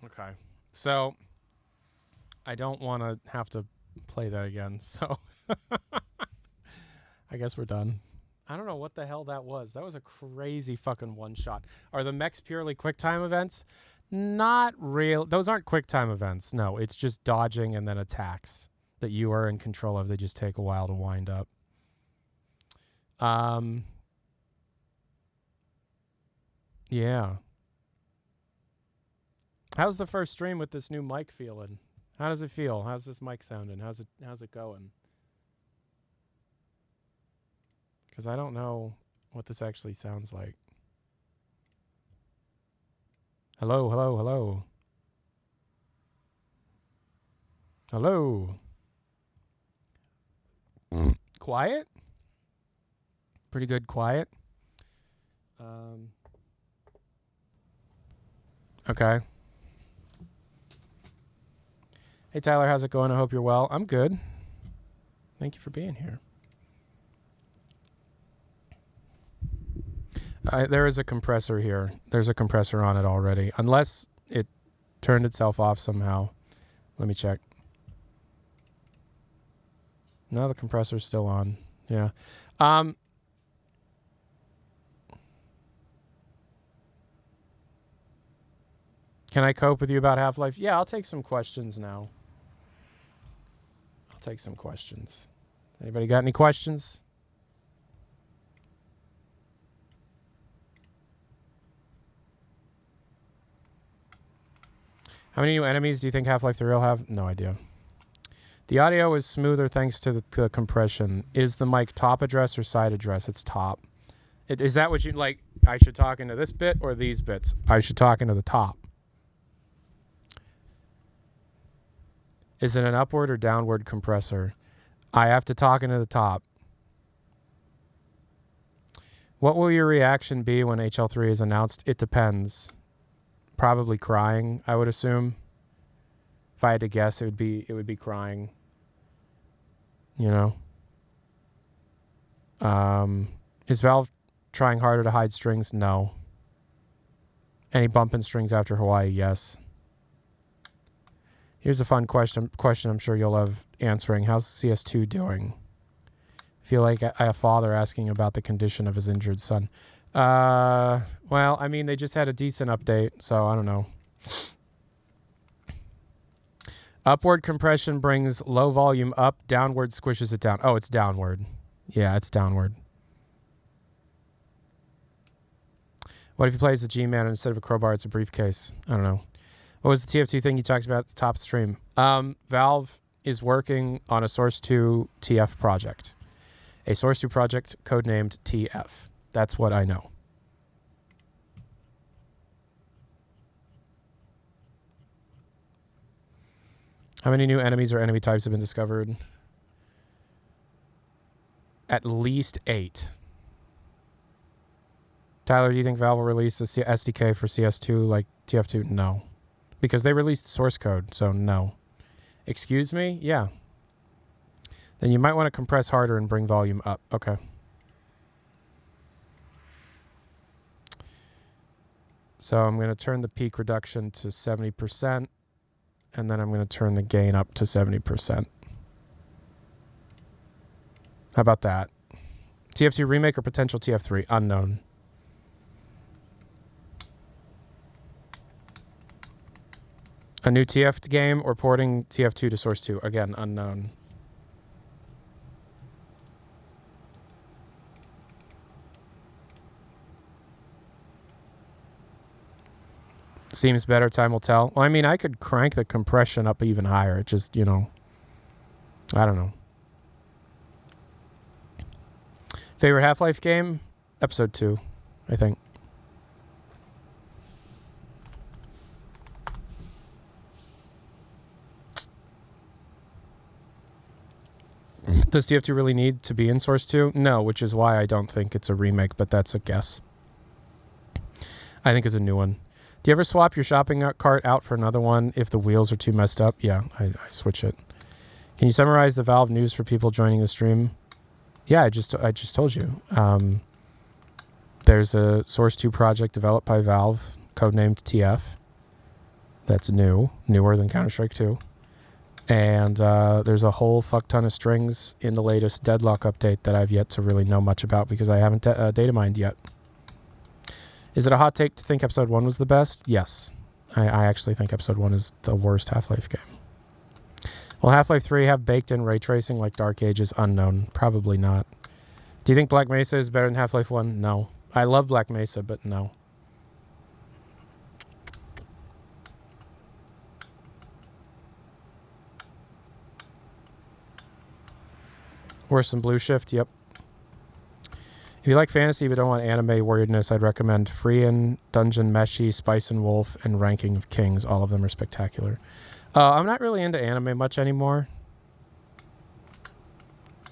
A: Okay. So I don't want to have to play that again. So I guess we're done. I don't know what the hell that was. That was a crazy fucking one shot. Are the mechs purely quick time events? Not real. Those aren't quick time events. No, it's just dodging and then attacks that you are in control of. They just take a while to wind up. Yeah. How's the first stream with this new mic feeling? How does it feel? How's this mic sounding? How's it going? Because I don't know what this actually sounds like. Hello, hello, hello. Hello. Quiet? Pretty good quiet. Okay. Hey, Tyler, how's it going? I hope you're well. I'm good. Thank you for being here. There is a compressor here. There's a compressor on it already. Unless it turned itself off somehow. Let me check. No, the compressor's still on. Yeah. Can I cope with you about Half-Life? Yeah, I'll take some questions now. I'll take some questions. Anybody got any questions? How many new enemies do you think Half-Life 3 will have? No idea. The audio is smoother thanks to the compression. Is the mic top address or side address? It's top. Is that what you like? I should talk into this bit or these bits? I should talk into the top. Is it an upward or downward compressor? I have to talk into the top. What will your reaction be when HL3 is announced? It depends. Probably crying, I would assume. If I had to guess, it would be crying. You know. Is Valve trying harder to hide strings? No. Any bumping strings after Hawaii? Yes. Here's a fun question I'm sure you'll love answering. How's CS2 doing? I feel like a father asking about the condition of his injured son. Well, I mean, they just had a decent update, so I don't know. Upward compression brings low volume up. Downward squishes it down. Oh, it's downward. Yeah, it's downward. What if you play as a G-Man and instead of a crowbar, it's a briefcase? I don't know. What was the TF2 thing you talked about at the top stream? Valve is working on a Source 2 TF project. A Source 2 project codenamed TF. That's what I know. How many new enemies or enemy types have been discovered? At least 8. Tyler, do you think Valve will release a SDK for CS2 like TF2? No. Because they released source code, so no. Excuse me? Yeah. Then you might want to compress harder and bring volume up. Okay. So I'm going to turn the peak reduction to 70%, and then I'm going to turn the gain up to 70%. How about that? TF2 remake or potential TF3? Unknown. A new TF game or porting TF2 to Source 2? Again, unknown. Seems better, time will tell. Well, I mean, I could crank the compression up even higher. It just, you know, I don't know. Favorite Half-Life game? Episode 2, I think. Does TF2 really need to be in Source 2? No, which is why I don't think it's a remake, but that's a guess. I think it's a new one. Do you ever swap your shopping cart out for another one if the wheels are too messed up? Yeah, I switch it. Can you summarize the Valve news for people joining the stream? Yeah, I just told you. There's a Source 2 project developed by Valve, codenamed TF. That's newer than Counter-Strike 2. And there's a whole fuck ton of strings in the latest Deadlock update that I've yet to really know much about because I haven't data mined yet. Is it a hot take to think Episode 1 was the best? Yes. I actually think Episode 1 is the worst Half-Life game. Will Half-Life 3 have baked-in ray tracing like Dark Ages? Unknown. Probably not. Do you think Black Mesa is better than Half-Life 1? No. I love Black Mesa, but no. Worse than Blue Shift? Yep. If you like fantasy but don't want anime weirdness, I'd recommend Freean, Dungeon Meshi, Spice and Wolf, and Ranking of Kings. All of them are spectacular. I'm not really into anime much anymore.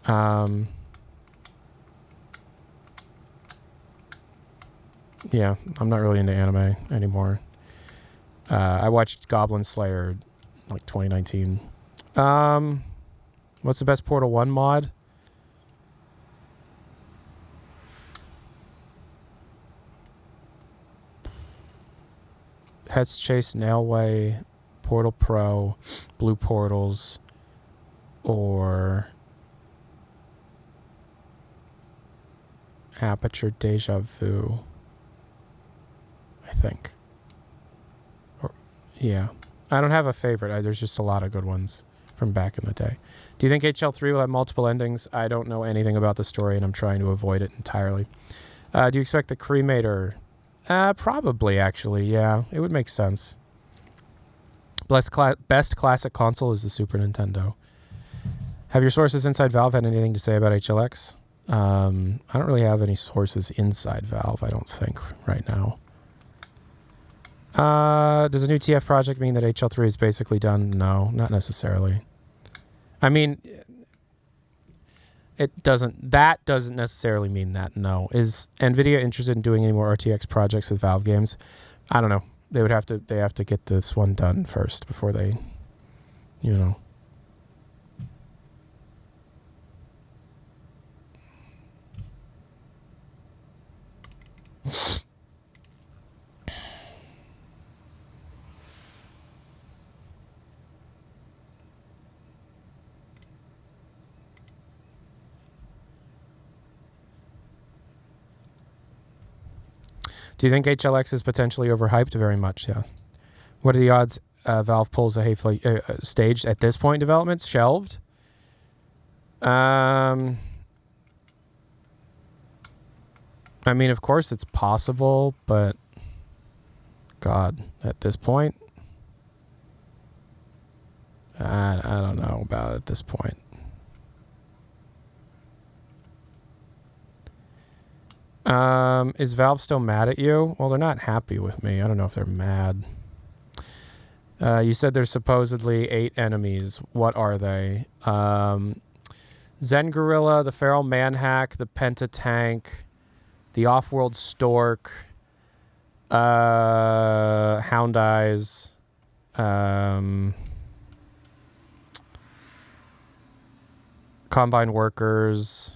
A: Yeah, I'm not really into anime anymore. I watched Goblin Slayer like 2019. What's the best Portal 1 mod? Heads Chase, Nailway, Portal Pro, Blue Portals, or Aperture Deja Vu, I think. Or, yeah. I don't have a favorite. There's just a lot of good ones from back in the day. Do you think HL3 will have multiple endings? I don't know anything about the story, and I'm trying to avoid it entirely. Do you expect the Cremator? Probably, actually, yeah. It would make sense. Best classic console is the Super Nintendo. Have your sources inside Valve had anything to say about HLX? I don't really have any sources inside Valve, I don't think, right now. Does a new TF project mean that HL3 is basically done? No, not necessarily. I mean, that doesn't necessarily mean that, no. Is NVIDIA interested in doing any more RTX projects with Valve games? I don't know. They have to get this one done first before they, you know. Do you think HLX is potentially overhyped? Very much, yeah. What are the odds Valve pulls a Half-Life staged at this point in development? Shelved? I mean, of course it's possible, but God, at this point, I don't know about it at this point. Is Valve still mad at you? Well, they're not happy with me. I don't know if they're mad. You said there's supposedly 8 enemies. What are they? Zen Gorilla, the Feral Manhack, the Pentatank, the Offworld Stork, Hound Eyes, Combine Workers,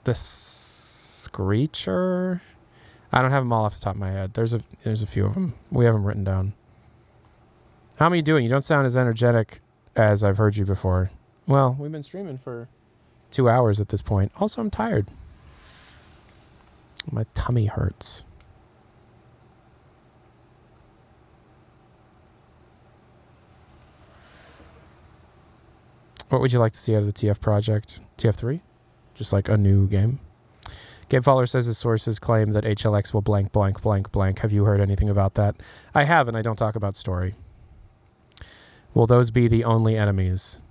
A: the Screecher. I don't have them all off the top of my head. There's a few of them. We have them written down. How are you doing? You don't sound as energetic as I've heard you before. Well, we've been streaming for 2 hours at this point. Also, I'm tired. My tummy hurts. What would you like to see out of the TF project? TF3? Just like a new game? Gamefaller says his sources claim that HLX will blank, blank, blank, blank. Have you heard anything about that? I haven't. I don't talk about story. Will those be the only enemies?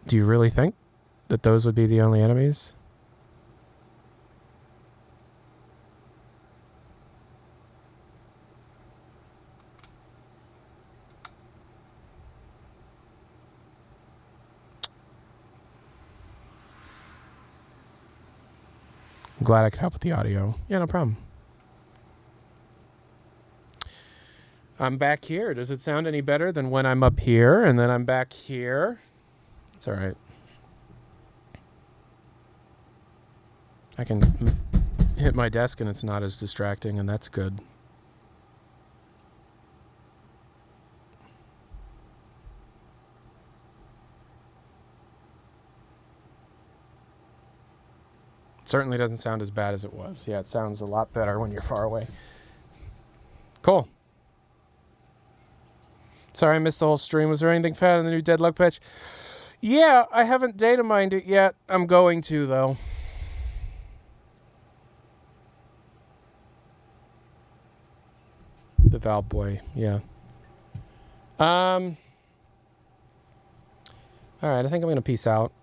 A: Do you really think that those would be the only enemies? I'm glad I could help with the audio. Yeah, no problem. I'm back here. Does it sound any better than when I'm up here and then I'm back here? It's all right. I can hit my desk and it's not as distracting, and that's good. Certainly doesn't sound as bad as it was. Yeah, it sounds a lot better when you're far away. Cool. Sorry I missed the whole stream. Was there anything found in the new Deadlock patch? Yeah, I haven't data mined it yet. I'm going to, though. The Valve Boy, yeah. Alright, I think I'm going to peace out.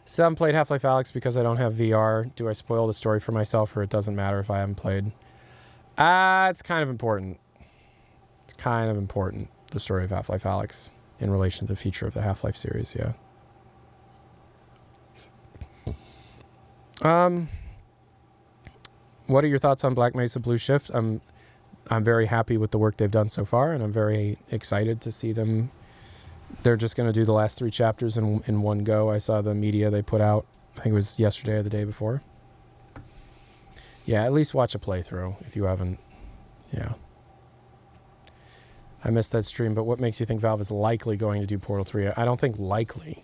A: So I haven't played Half-Life Alyx because I don't have VR. Do I spoil the story for myself, or it doesn't matter if I haven't played? It's kind of important. It's kind of important, the story of Half-Life Alyx, in relation to the future of the Half-Life series, yeah. What are your thoughts on Black Mesa Blue Shift? I'm very happy with the work they've done so far, and I'm very excited to see them. They're just going to do the last 3 chapters in one go. I saw the media they put out. I think it was yesterday or the day before. Yeah, at least watch a playthrough if you haven't. Yeah. I missed that stream, but what makes you think Valve is likely going to do Portal 3? I don't think likely.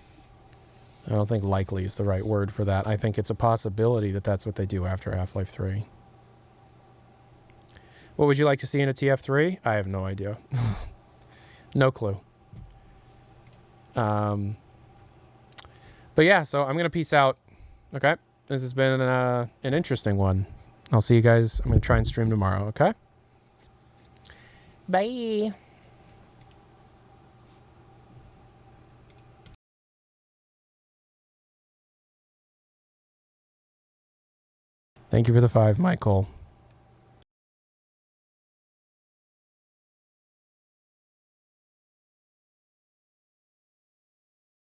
A: I don't think likely is the right word for that. I think it's a possibility that that's what they do after Half-Life 3. What would you like to see in a TF3? I have no idea. No clue. But yeah, so I'm going to peace out. Okay? This has been an interesting one. I'll see you guys. I'm going to try and stream tomorrow, okay? Bye. Thank you for the 5, Michael.